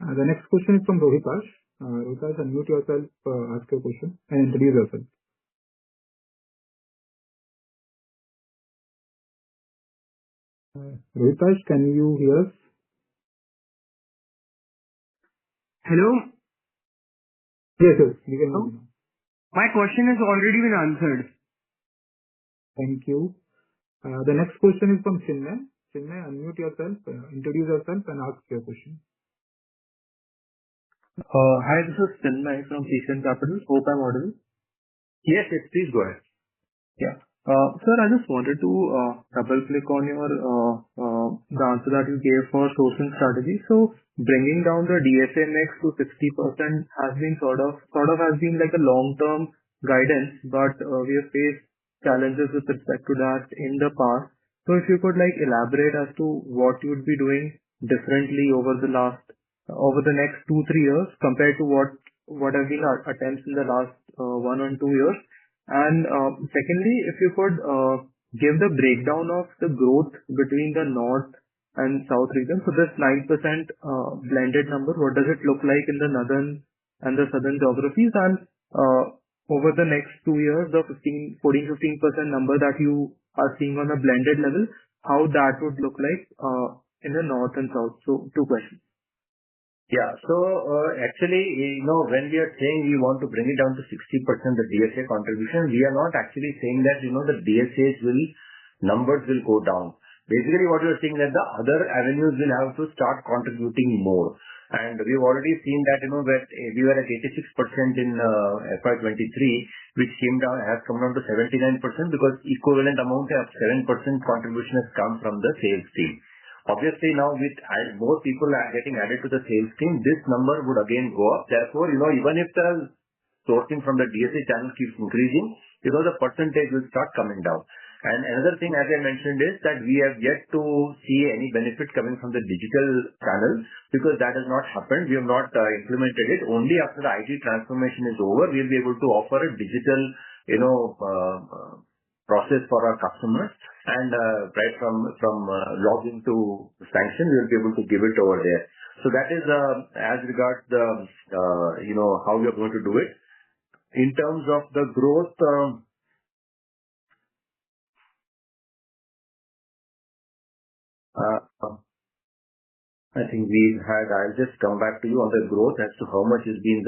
The next question is from Rohitash. Rohitash, unmute yourself, ask your question and introduce yourself. Rohitash, can you hear us? Hello? Yes, you can hear me. My question has already been answered. Thank you. The next question is from Chinmay. Chinmay, unmute yourself, introduce yourself and ask your question. Hi, this is Chinmay from Eastland Capital. Hope I'm audible. Yes, please go ahead. Yeah. Sir, I just wanted to double-click on your the answer that you gave for sourcing strategy. So bringing down the DSA mix to 60% has been sort of has been like a long-term guidance, but we have faced challenges with respect to that in the past. So if you could like elaborate as to what you would be doing differently over the next 2-3 years compared to what have been our attempts in the last 1 or 2 years. And secondly, if you could give the breakdown of the growth between the north and south region. So this 9% blended number, what does it look like in the northern and the southern geographies? And over the next 2 years, the 14-15% number that you are seeing on a blended level, how that would look like in the north and south. So 2 questions. Yeah. So actually, when we are saying we want to bring it down to 60%, the DSA contribution, we are not actually saying that, the DSA's numbers will go down. Basically, what we are saying that the other avenues will have to start contributing more. And we've already seen that, that we were at 86% in FY23, which has come down to 79% because equivalent amount of 7% contribution has come from the sales team. Obviously, now with more people getting added to the sales team, this number would again go up. Therefore, even if the sourcing from the DSA channel keeps increasing, the percentage will start coming down. And another thing, as I mentioned, is that we have yet to see any benefit coming from the digital channel because that has not happened. We have not implemented it. Only after the IT transformation is over, we'll be able to offer a digital, process for our customers. And right from login to sanction, we will be able to give it over there. So that is as regards the how we are going to do it. In terms of the growth, I think I'll just come back to you on the growth as to how much has been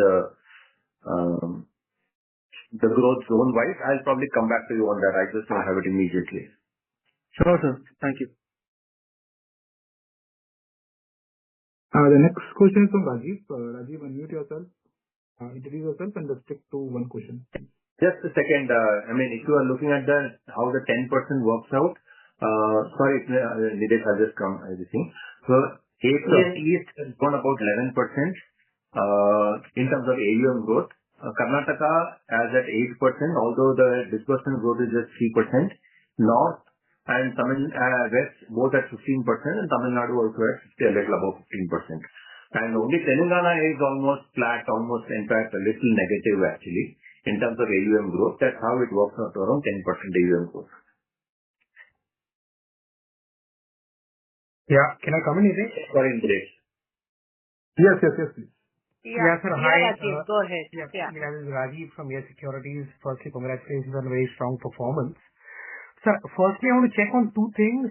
the growth zone-wise. I'll probably come back to you on that. I just don't have it immediately. Sure, sir. Thank you. The next question is from Rajiv. Rajiv, unmute yourself. Introduce yourself and just stick to one question. Just a second. If you are looking at how the 10% works out, sorry, Nidesh, I'll just come everything. So AP and East has gone about 11% in terms of AUM growth. Karnataka is at 8%, although the disbursement growth is just 3%. North and West both at 15%, and Tamil Nadu also at a little above 15%. And only Telangana is almost flat, in fact a little negative actually in terms of AUM growth. That's how it works out to around 10% AUM growth. Yeah, can I come in, Nidesh? Sorry, Nidesh. Yes, please. Yeah, sir. Hi. Rajiv, go ahead. Yeah. This is Rajiv from Yes Securities. Firstly, congratulations on a very strong performance. Sir, firstly, I want to check on 2 things.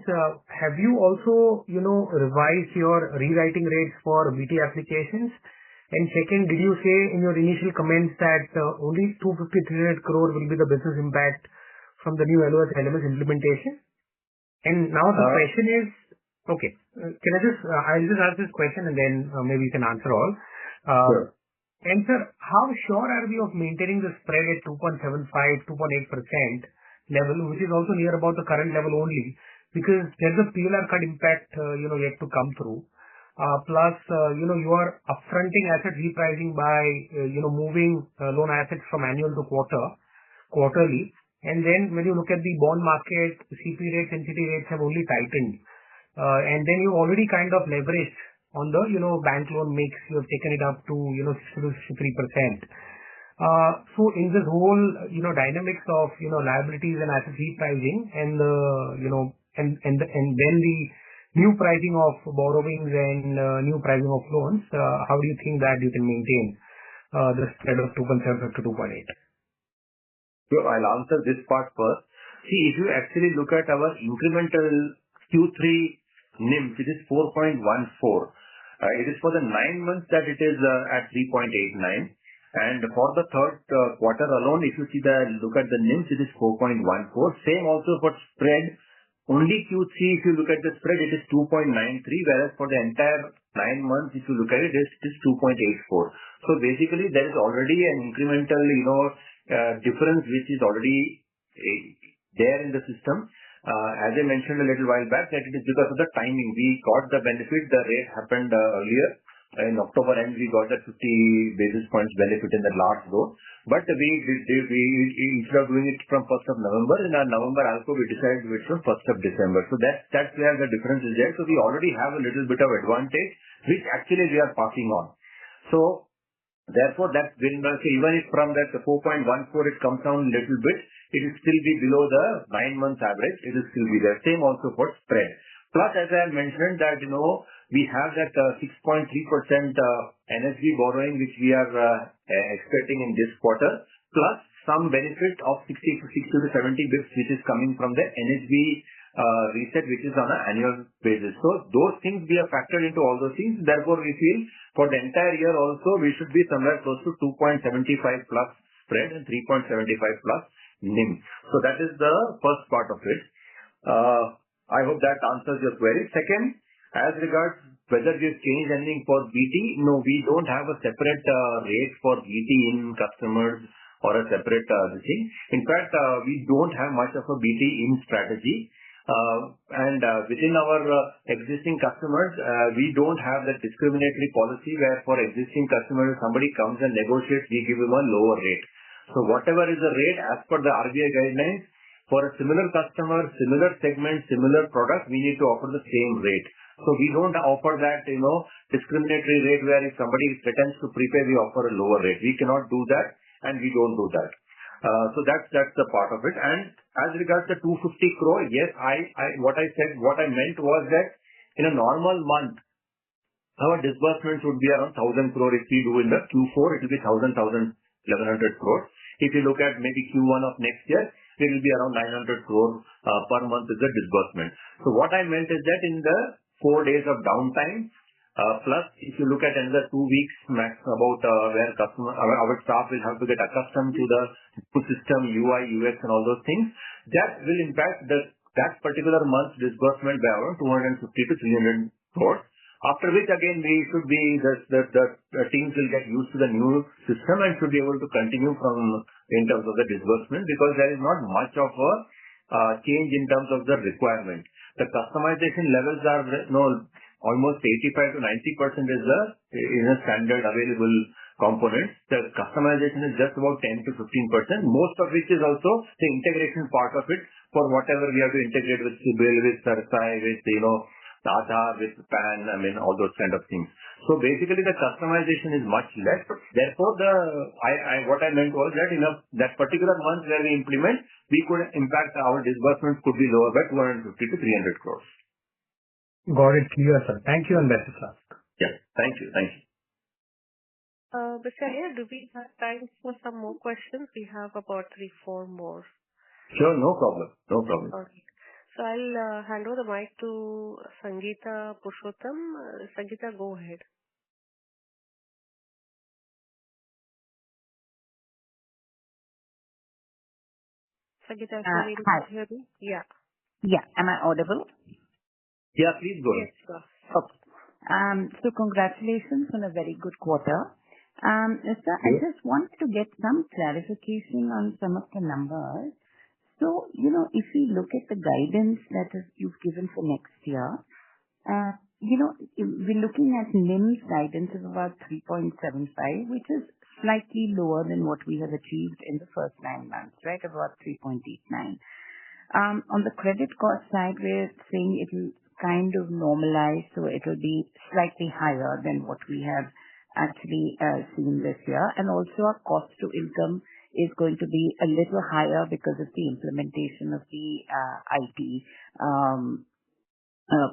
Have you also, revised your rewriting rates for BT applications? And second, did you say in your initial comments that only 250-300 crore will be the business impact from the new LOS LMS implementation? And now the question is, okay, I'll just ask this question and then maybe you can answer all. Sure. And sir, how sure are we of maintaining the spread at 2.75, 2.8% level, which is also near about the current level only, because there's a PLR cut impact, yet to come through. Plus, you are upfronting asset repricing by, moving loan assets from annual to quarterly. And then when you look at the bond market, CP rates, NCD rates have only tightened. And then you already kind of leveraged on the, bank loan mix. You have taken it up to, 63%. So in this whole, dynamics of, liabilities and asset repricing and and then the new pricing of borrowings and new pricing of loans, how do you think that you can maintain the spread of 2.75 to 2.8? So I'll answer this part first. See, if you actually look at our incremental Q3 NIM, it is 4.14. It is for the 9 months that it is at 3.89. And for the third quarter alone, if you look at the NIMs, it is 4.14. Same also for spread. Only Q3, if you look at the spread, it is 2.93, whereas for the entire 9 months, if you look at it, it is 2.84. So basically, there is already an incremental, difference which is already there in the system. As I mentioned a little while back, that it is because of the timing. We got the benefit, the rate happened earlier. In October end, we got that 50 basis points benefit in the last row. But we instead of doing it from 1st of November, in our November also we decided to do it from 1st of December. So that's where the difference is there. So we already have a little bit of advantage, which actually we are passing on. So therefore, that will even if from that 4.14 it comes down a little bit, it will still be below the 9 months average. It will still be there. Same also for spread. Plus, as I mentioned that, we have that 6.3% NHB borrowing, which we are expecting in this quarter, plus some benefit of 60 to 70 bits, which is coming from the NHB reset, which is on an annual basis. So those things we have factored into all those things. Therefore, we feel for the entire year also, we should be somewhere close to 2.75 plus spread and 3.75 plus NIM. So that is the first part of it. I hope that answers your query. Second, as regards whether we've changed anything for BT, no, we don't have a separate rate for BT in customers or a separate thing. In fact, we don't have much of a BT in strategy. And within our existing customers, we don't have that discriminatory policy where for existing customers, somebody comes and negotiates, we give him a lower rate. So whatever is the rate as per the RBI guidelines, for a similar customer, similar segment, similar product, we need to offer the same rate. So we don't offer that, discriminatory rate where if somebody threatens to prepay, we offer a lower rate. We cannot do that, and we don't do that. So that's the part of it. And as regards the 250 crore, yes, what I meant was that in a normal month, our disbursements would be around 1,000 crore. If we do in the Q4, it will be 1,100 crore. If you look at maybe Q1 of next year, it will be around 900 crore per month is the disbursement. So what I meant is that in the 4 days of downtime, plus if you look at another 2 weeks max about where our staff will have to get accustomed to the system, UI, UX and all those things, that will impact that particular month's disbursement by around 250 to 300 crores. After which again we should be, the teams will get used to the new system and should be able to continue in terms of the disbursement, because there is not much of a change in terms of the requirement. The customization levels are almost 85 to 90% is a standard available components. The customization is just about 10 to 15%, most of which is also the integration part of it for whatever we have to integrate with CIBIL, with CERSAI, with Aadhaar, with PAN, all those kind of things. So basically the customization is much less. Therefore, what I meant was that in that particular month where we implement, we could impact our disbursements could be lower by 250 to 300 crores. Got it clear, sir. Thank you and best of luck. Yeah, thank you. Mr. Iyer, do we have time for some more questions? We have about 3-4 more. Sure, no problem. Okay. So I'll hand over the mic to Sangeeta Purushottam. Sangeeta, go ahead. Sangeeta, are you able to hear me? Yeah. Yeah. Am I audible? Yeah, please go ahead. Yes, sir. Okay. So congratulations on a very good quarter. Sir, I just wanted to get some clarification on some of the numbers. So, if we look at the guidance that you've given for next year, we're looking at NIM's guidance of about 3.75, which is slightly lower than what we have achieved in the first 9 months, right? About 3.89. On the credit cost side, we're saying it will kind of normalize, so it will be slightly higher than what we have actually seen this year. And also our cost to income is going to be a little higher because of the implementation of the IT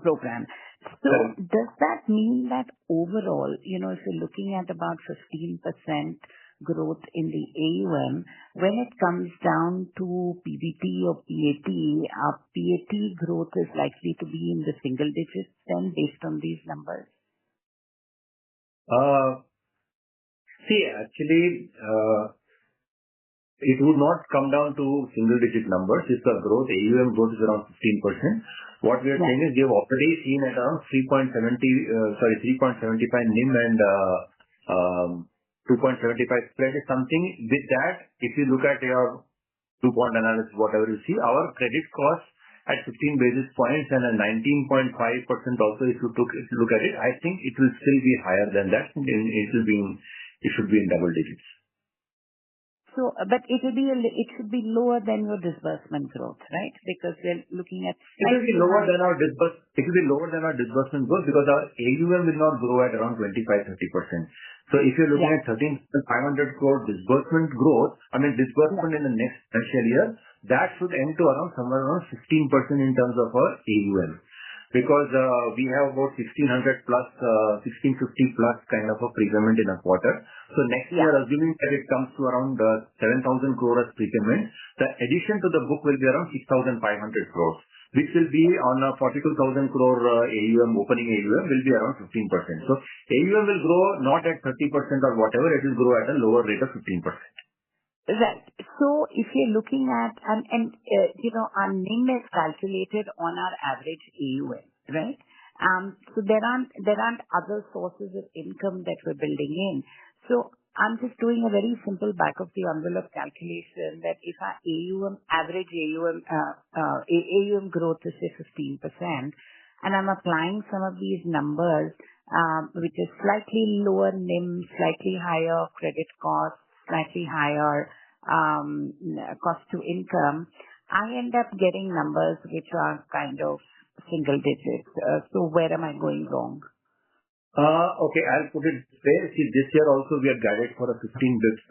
program. So does that mean that overall, if you're looking at about 15% growth in the AUM, when it comes down to PBT or PAT, our PAT growth is likely to be in the single digits then based on these numbers? See, actually, it would not come down to single-digit numbers. If the growth, AUM growth is around 15%. What we are saying is we have already seen at around 3.75 NIM and 2.75 spread is something. With that, if you look at your 2-point analysis, whatever you see, our credit cost at 15 basis points and a 19.5% also, if you look at it, I think it will still be higher than that. It should be in double digits. So, but it should be lower than your disbursement growth, right? Because we're looking at. It will be lower than our disbursement growth because our AUM will not grow at around 25-30%. So if you're looking at 13,500 crore disbursement growth, disbursement in the next financial year, that should end to somewhere around 15% in terms of our AUM. Because we have about 1,600 plus, 1,650 plus kind of a prepayment in a quarter. So next year, assuming that it comes to around 7,000 crore as prepayment, the addition to the book will be around 6,500 crores, which will be on a 42,000 crore AUM, opening AUM will be around 15%. So AUM will grow not at 30% or whatever, it will grow at a lower rate of 15%. Right. So if you're looking at, our NIM is calculated on our average AUM, right? So there aren't other sources of income that we're building in. So I'm just doing a very simple back of the envelope calculation that if our average AUM growth is say 15%, and I'm applying some of these numbers, which is slightly lower NIM, slightly higher credit cost, slightly higher cost to income, I end up getting numbers which are kind of single digits. So where am I going wrong? Okay, I'll put it this way. See, this year also we are guided for a 15 bits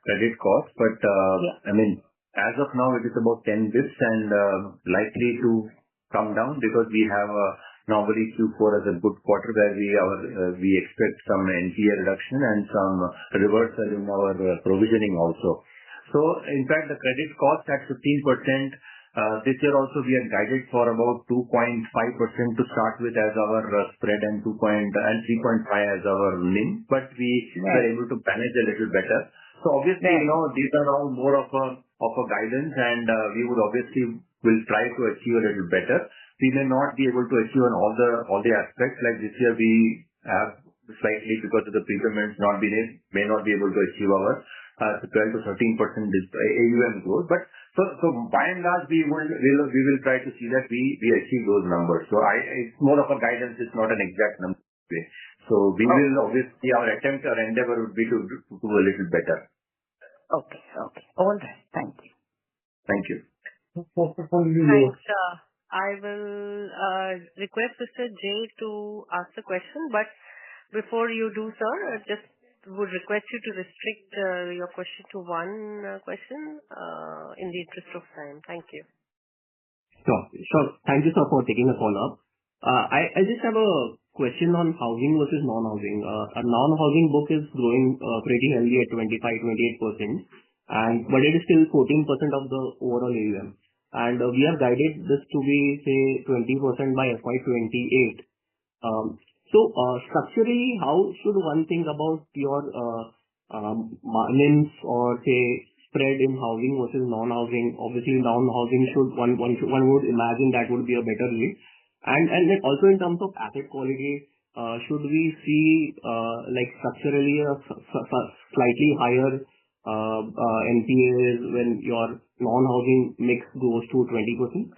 credit cost, but as of now it is about 10 bits and likely to come down because we have normally Q4 as a good quarter where we expect some NPA reduction and some reversal in our provisioning also. So in fact, the credit cost at 15%, this year also we are guided for about 2.5% to start with as our spread and 3.5 as our NIM, but we were able to manage a little better. So obviously, these are all more of a guidance and we would will try to achieve a little better. We may not be able to achieve on all the aspects. Like this year, we have slightly because of the prepayments may not be able to achieve our 12 to 13% AUM growth. But so by and large, we will try to see that we achieve those numbers. So it's more of a guidance. It's not an exact number. So we will obviously our endeavor would be to do a little better. Okay. All right. Thank you. Thank you. Thanks. I will request Mr. J to ask the question, but before you do, sir, I just would request you to restrict your question to one question in the interest of time. Thank you. Sure. Thank you, sir, for taking the follow-up. I just have a question on housing versus non-housing. Our non-housing book is growing pretty healthy at 25-28%, but it is still 14% of the overall AUM. And we have guided this to be, say, 20% by FY28. So structurally, how should one think about your margins or, say, spread in housing versus non-housing? Obviously, non-housing one would imagine that would be a better rate. And then also in terms of asset quality, should we see structurally a slightly higher NPAs when your non-housing mix goes to 20%?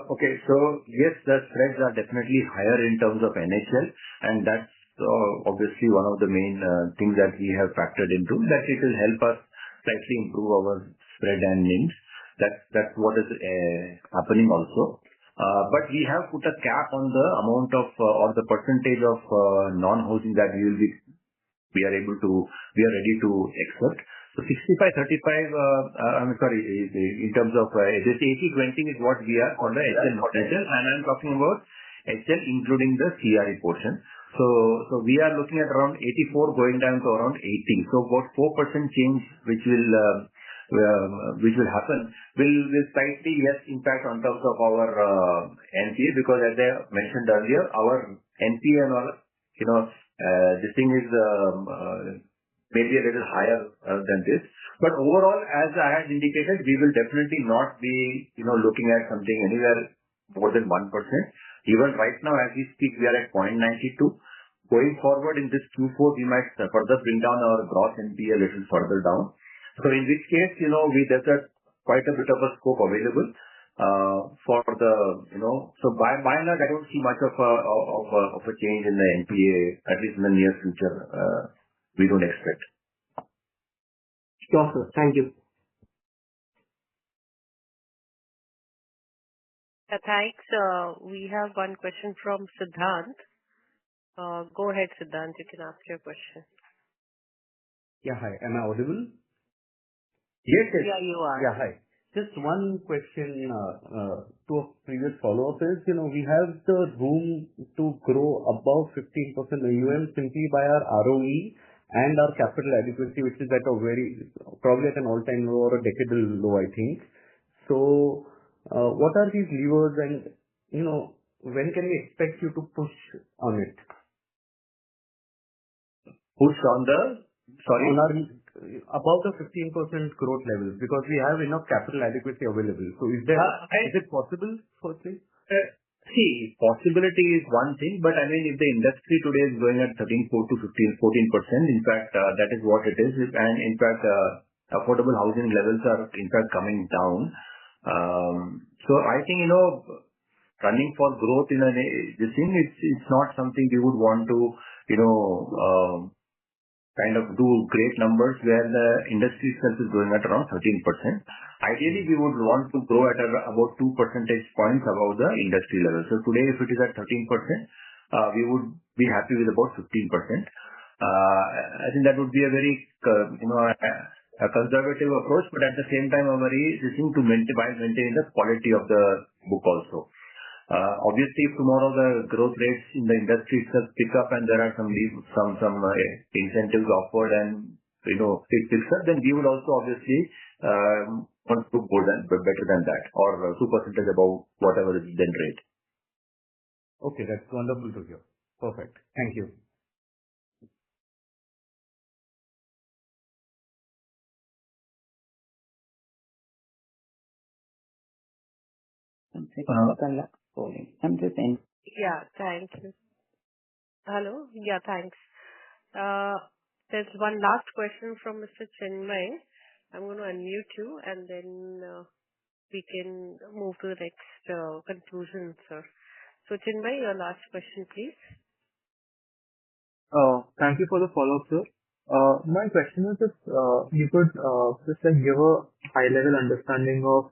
Okay, so yes, the spreads are definitely higher in terms of NHL, and that's obviously one of the main things that we have factored into, that it will help us slightly improve our spread and NIMs. That's what is happening also. But we have put a cap on the amount of or the percentage of non-housing that we are ready to accept. So 65-35, in terms of this 80-20 is what we are on the HL potential, and I'm talking about HL including the CRE portion. So we are looking at around 84 going down to around 80. So about 4% change which will happen will slightly impact on terms of our NPA, because as I mentioned earlier, our NPA and all, this thing is maybe a little higher than this. But overall, as I had indicated, we will definitely not be looking at something anywhere more than 1%. Even right now, as we speak, we are at 0.92. Going forward in this Q4, we might further bring down our gross NPA a little further down. In which case, there's quite a bit of a scope available for the, by and large, I don't see much of a change in the NPA, at least in the near future. We don't expect. Sure, sir. Thank you. Thanks. We have one question from Siddhant. Go ahead, Siddhant. You can ask your question. Yeah, hi. Am I audible? Yes, yes. Yeah, you are. Yeah, hi. Just one question to a previous follow-up is, we have the room to grow above 15% AUM simply by our ROE and our capital adequacy, which is at a probably at an all-time low or a decadal low, I think. So, what are these levers and, when can we expect you to push on it? Push on the? Sorry? On our about the 15% growth levels, because we have enough capital adequacy available. So is it possible, firstly? See, possibility is one thing, but I mean, if the industry today is going at 14% to 14%, in fact, that is what it is. And in fact, affordable housing levels are in fact coming down. So I think, running for growth in this thing, it's not something we would want to, kind of do great numbers where the industry itself is growing at around 13%. Ideally, we would want to grow at about 2 percentage points above the industry level. So today, if it is at 13%, we would be happy with about 15%. I think that would be a very, a conservative approach, but at the same time, this thing to maintain the quality of the book also. Obviously, if tomorrow the growth rates in the industry itself pick up and there are some incentives offered and it picks up, then we would also obviously want to go better than that or 2% above whatever is then rate. Okay, that's wonderful to hear. Perfect. Thank you. I'm just in. Yeah, thank you. Hello? Yeah, thanks. There's one last question from Mr. Chinmay. I'm going to unmute you and then we can move to the next conclusion, sir. So, Chinmay, your last question, please. Thank you for the follow-up, sir. My question is if you could just give a high-level understanding of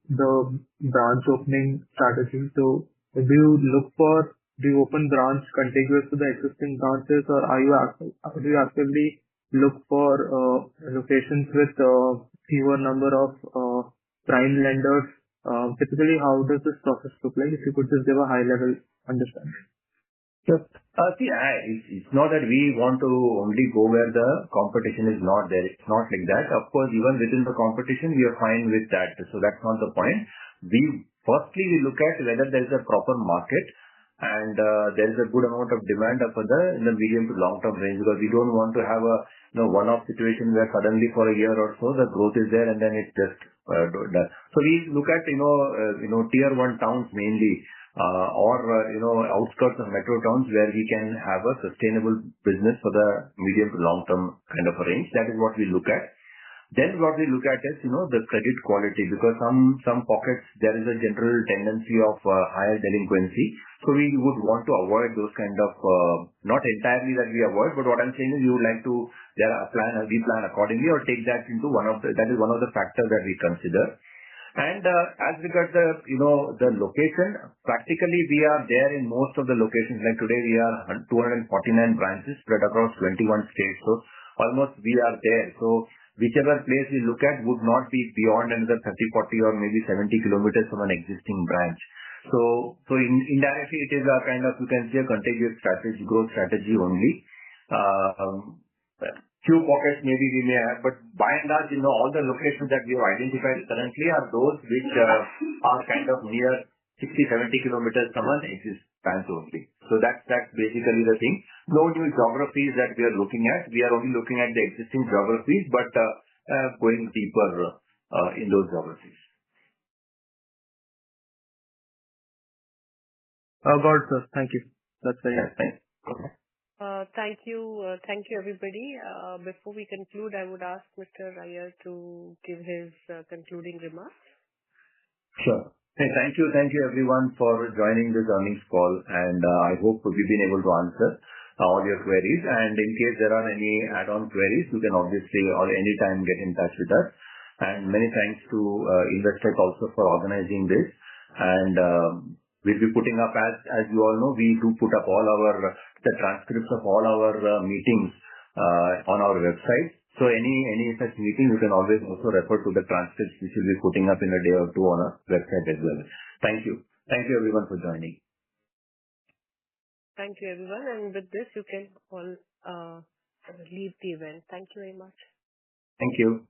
the branch opening strategy. So, do you open branch contiguous to the existing branches, or do you actively look for locations with fewer number of prime lenders? Typically, how does this process look like? If you could just give a high-level understanding. Sure. See, it's not that we want to only go where the competition is not there. It's not like that. Of course, even within the competition, we are fine with that. So that's not the point. Firstly, we look at whether there is a proper market and there is a good amount of demand in the medium to long term range, because we don't want to have a one-off situation where suddenly for a year or so the growth is there and then it's just done. So we look at tier 1 towns mainly, or outskirts of metro towns where we can have a sustainable business for the medium to long term kind of a range. That is what we look at. Then what we look at is the credit quality, because some pockets there is a general tendency of higher delinquency. So we would want to avoid those kind of not entirely that we avoid, but what I'm saying is we would like to we plan accordingly or take that into that is one of the factors that we consider. And as regards the location, practically we are there in most of the locations. Like today we are 249 branches spread across 21 states. So almost we are there. So whichever place we look at would not be beyond another 30, 40 or maybe 70 kilometers from an existing branch. So indirectly it is a kind of, you can say, a contiguous strategy, growth strategy only. Few pockets maybe we may have, but by and large, all the locations that we have identified currently are those which are kind of near 60, 70 kilometers from an existing branch only. So that's basically the thing. No new geographies that we are looking at. We are only looking at the existing geographies, but going deeper in those geographies. Got it, sir. Thank you. That's very nice. Okay. Thank you. Thank you, everybody. Before we conclude, I would ask Mr. Iyer to give his concluding remarks. Sure. Hey, thank you everyone for joining this earnings call, and I hope we've been able to answer all your queries. And in case there are any add-on queries, you can obviously or anytime get in touch with us. And many thanks to Investec also for organizing this. And we'll be putting up, as you all know, we do put up all the transcripts of all our meetings on our website. So any such meeting, you can always also refer to the transcripts which we'll be putting up in a day or two on our website as well. Thank you. Thank you everyone for joining. Thank you everyone. And with this, you can all leave the event. Thank you very much. Thank you.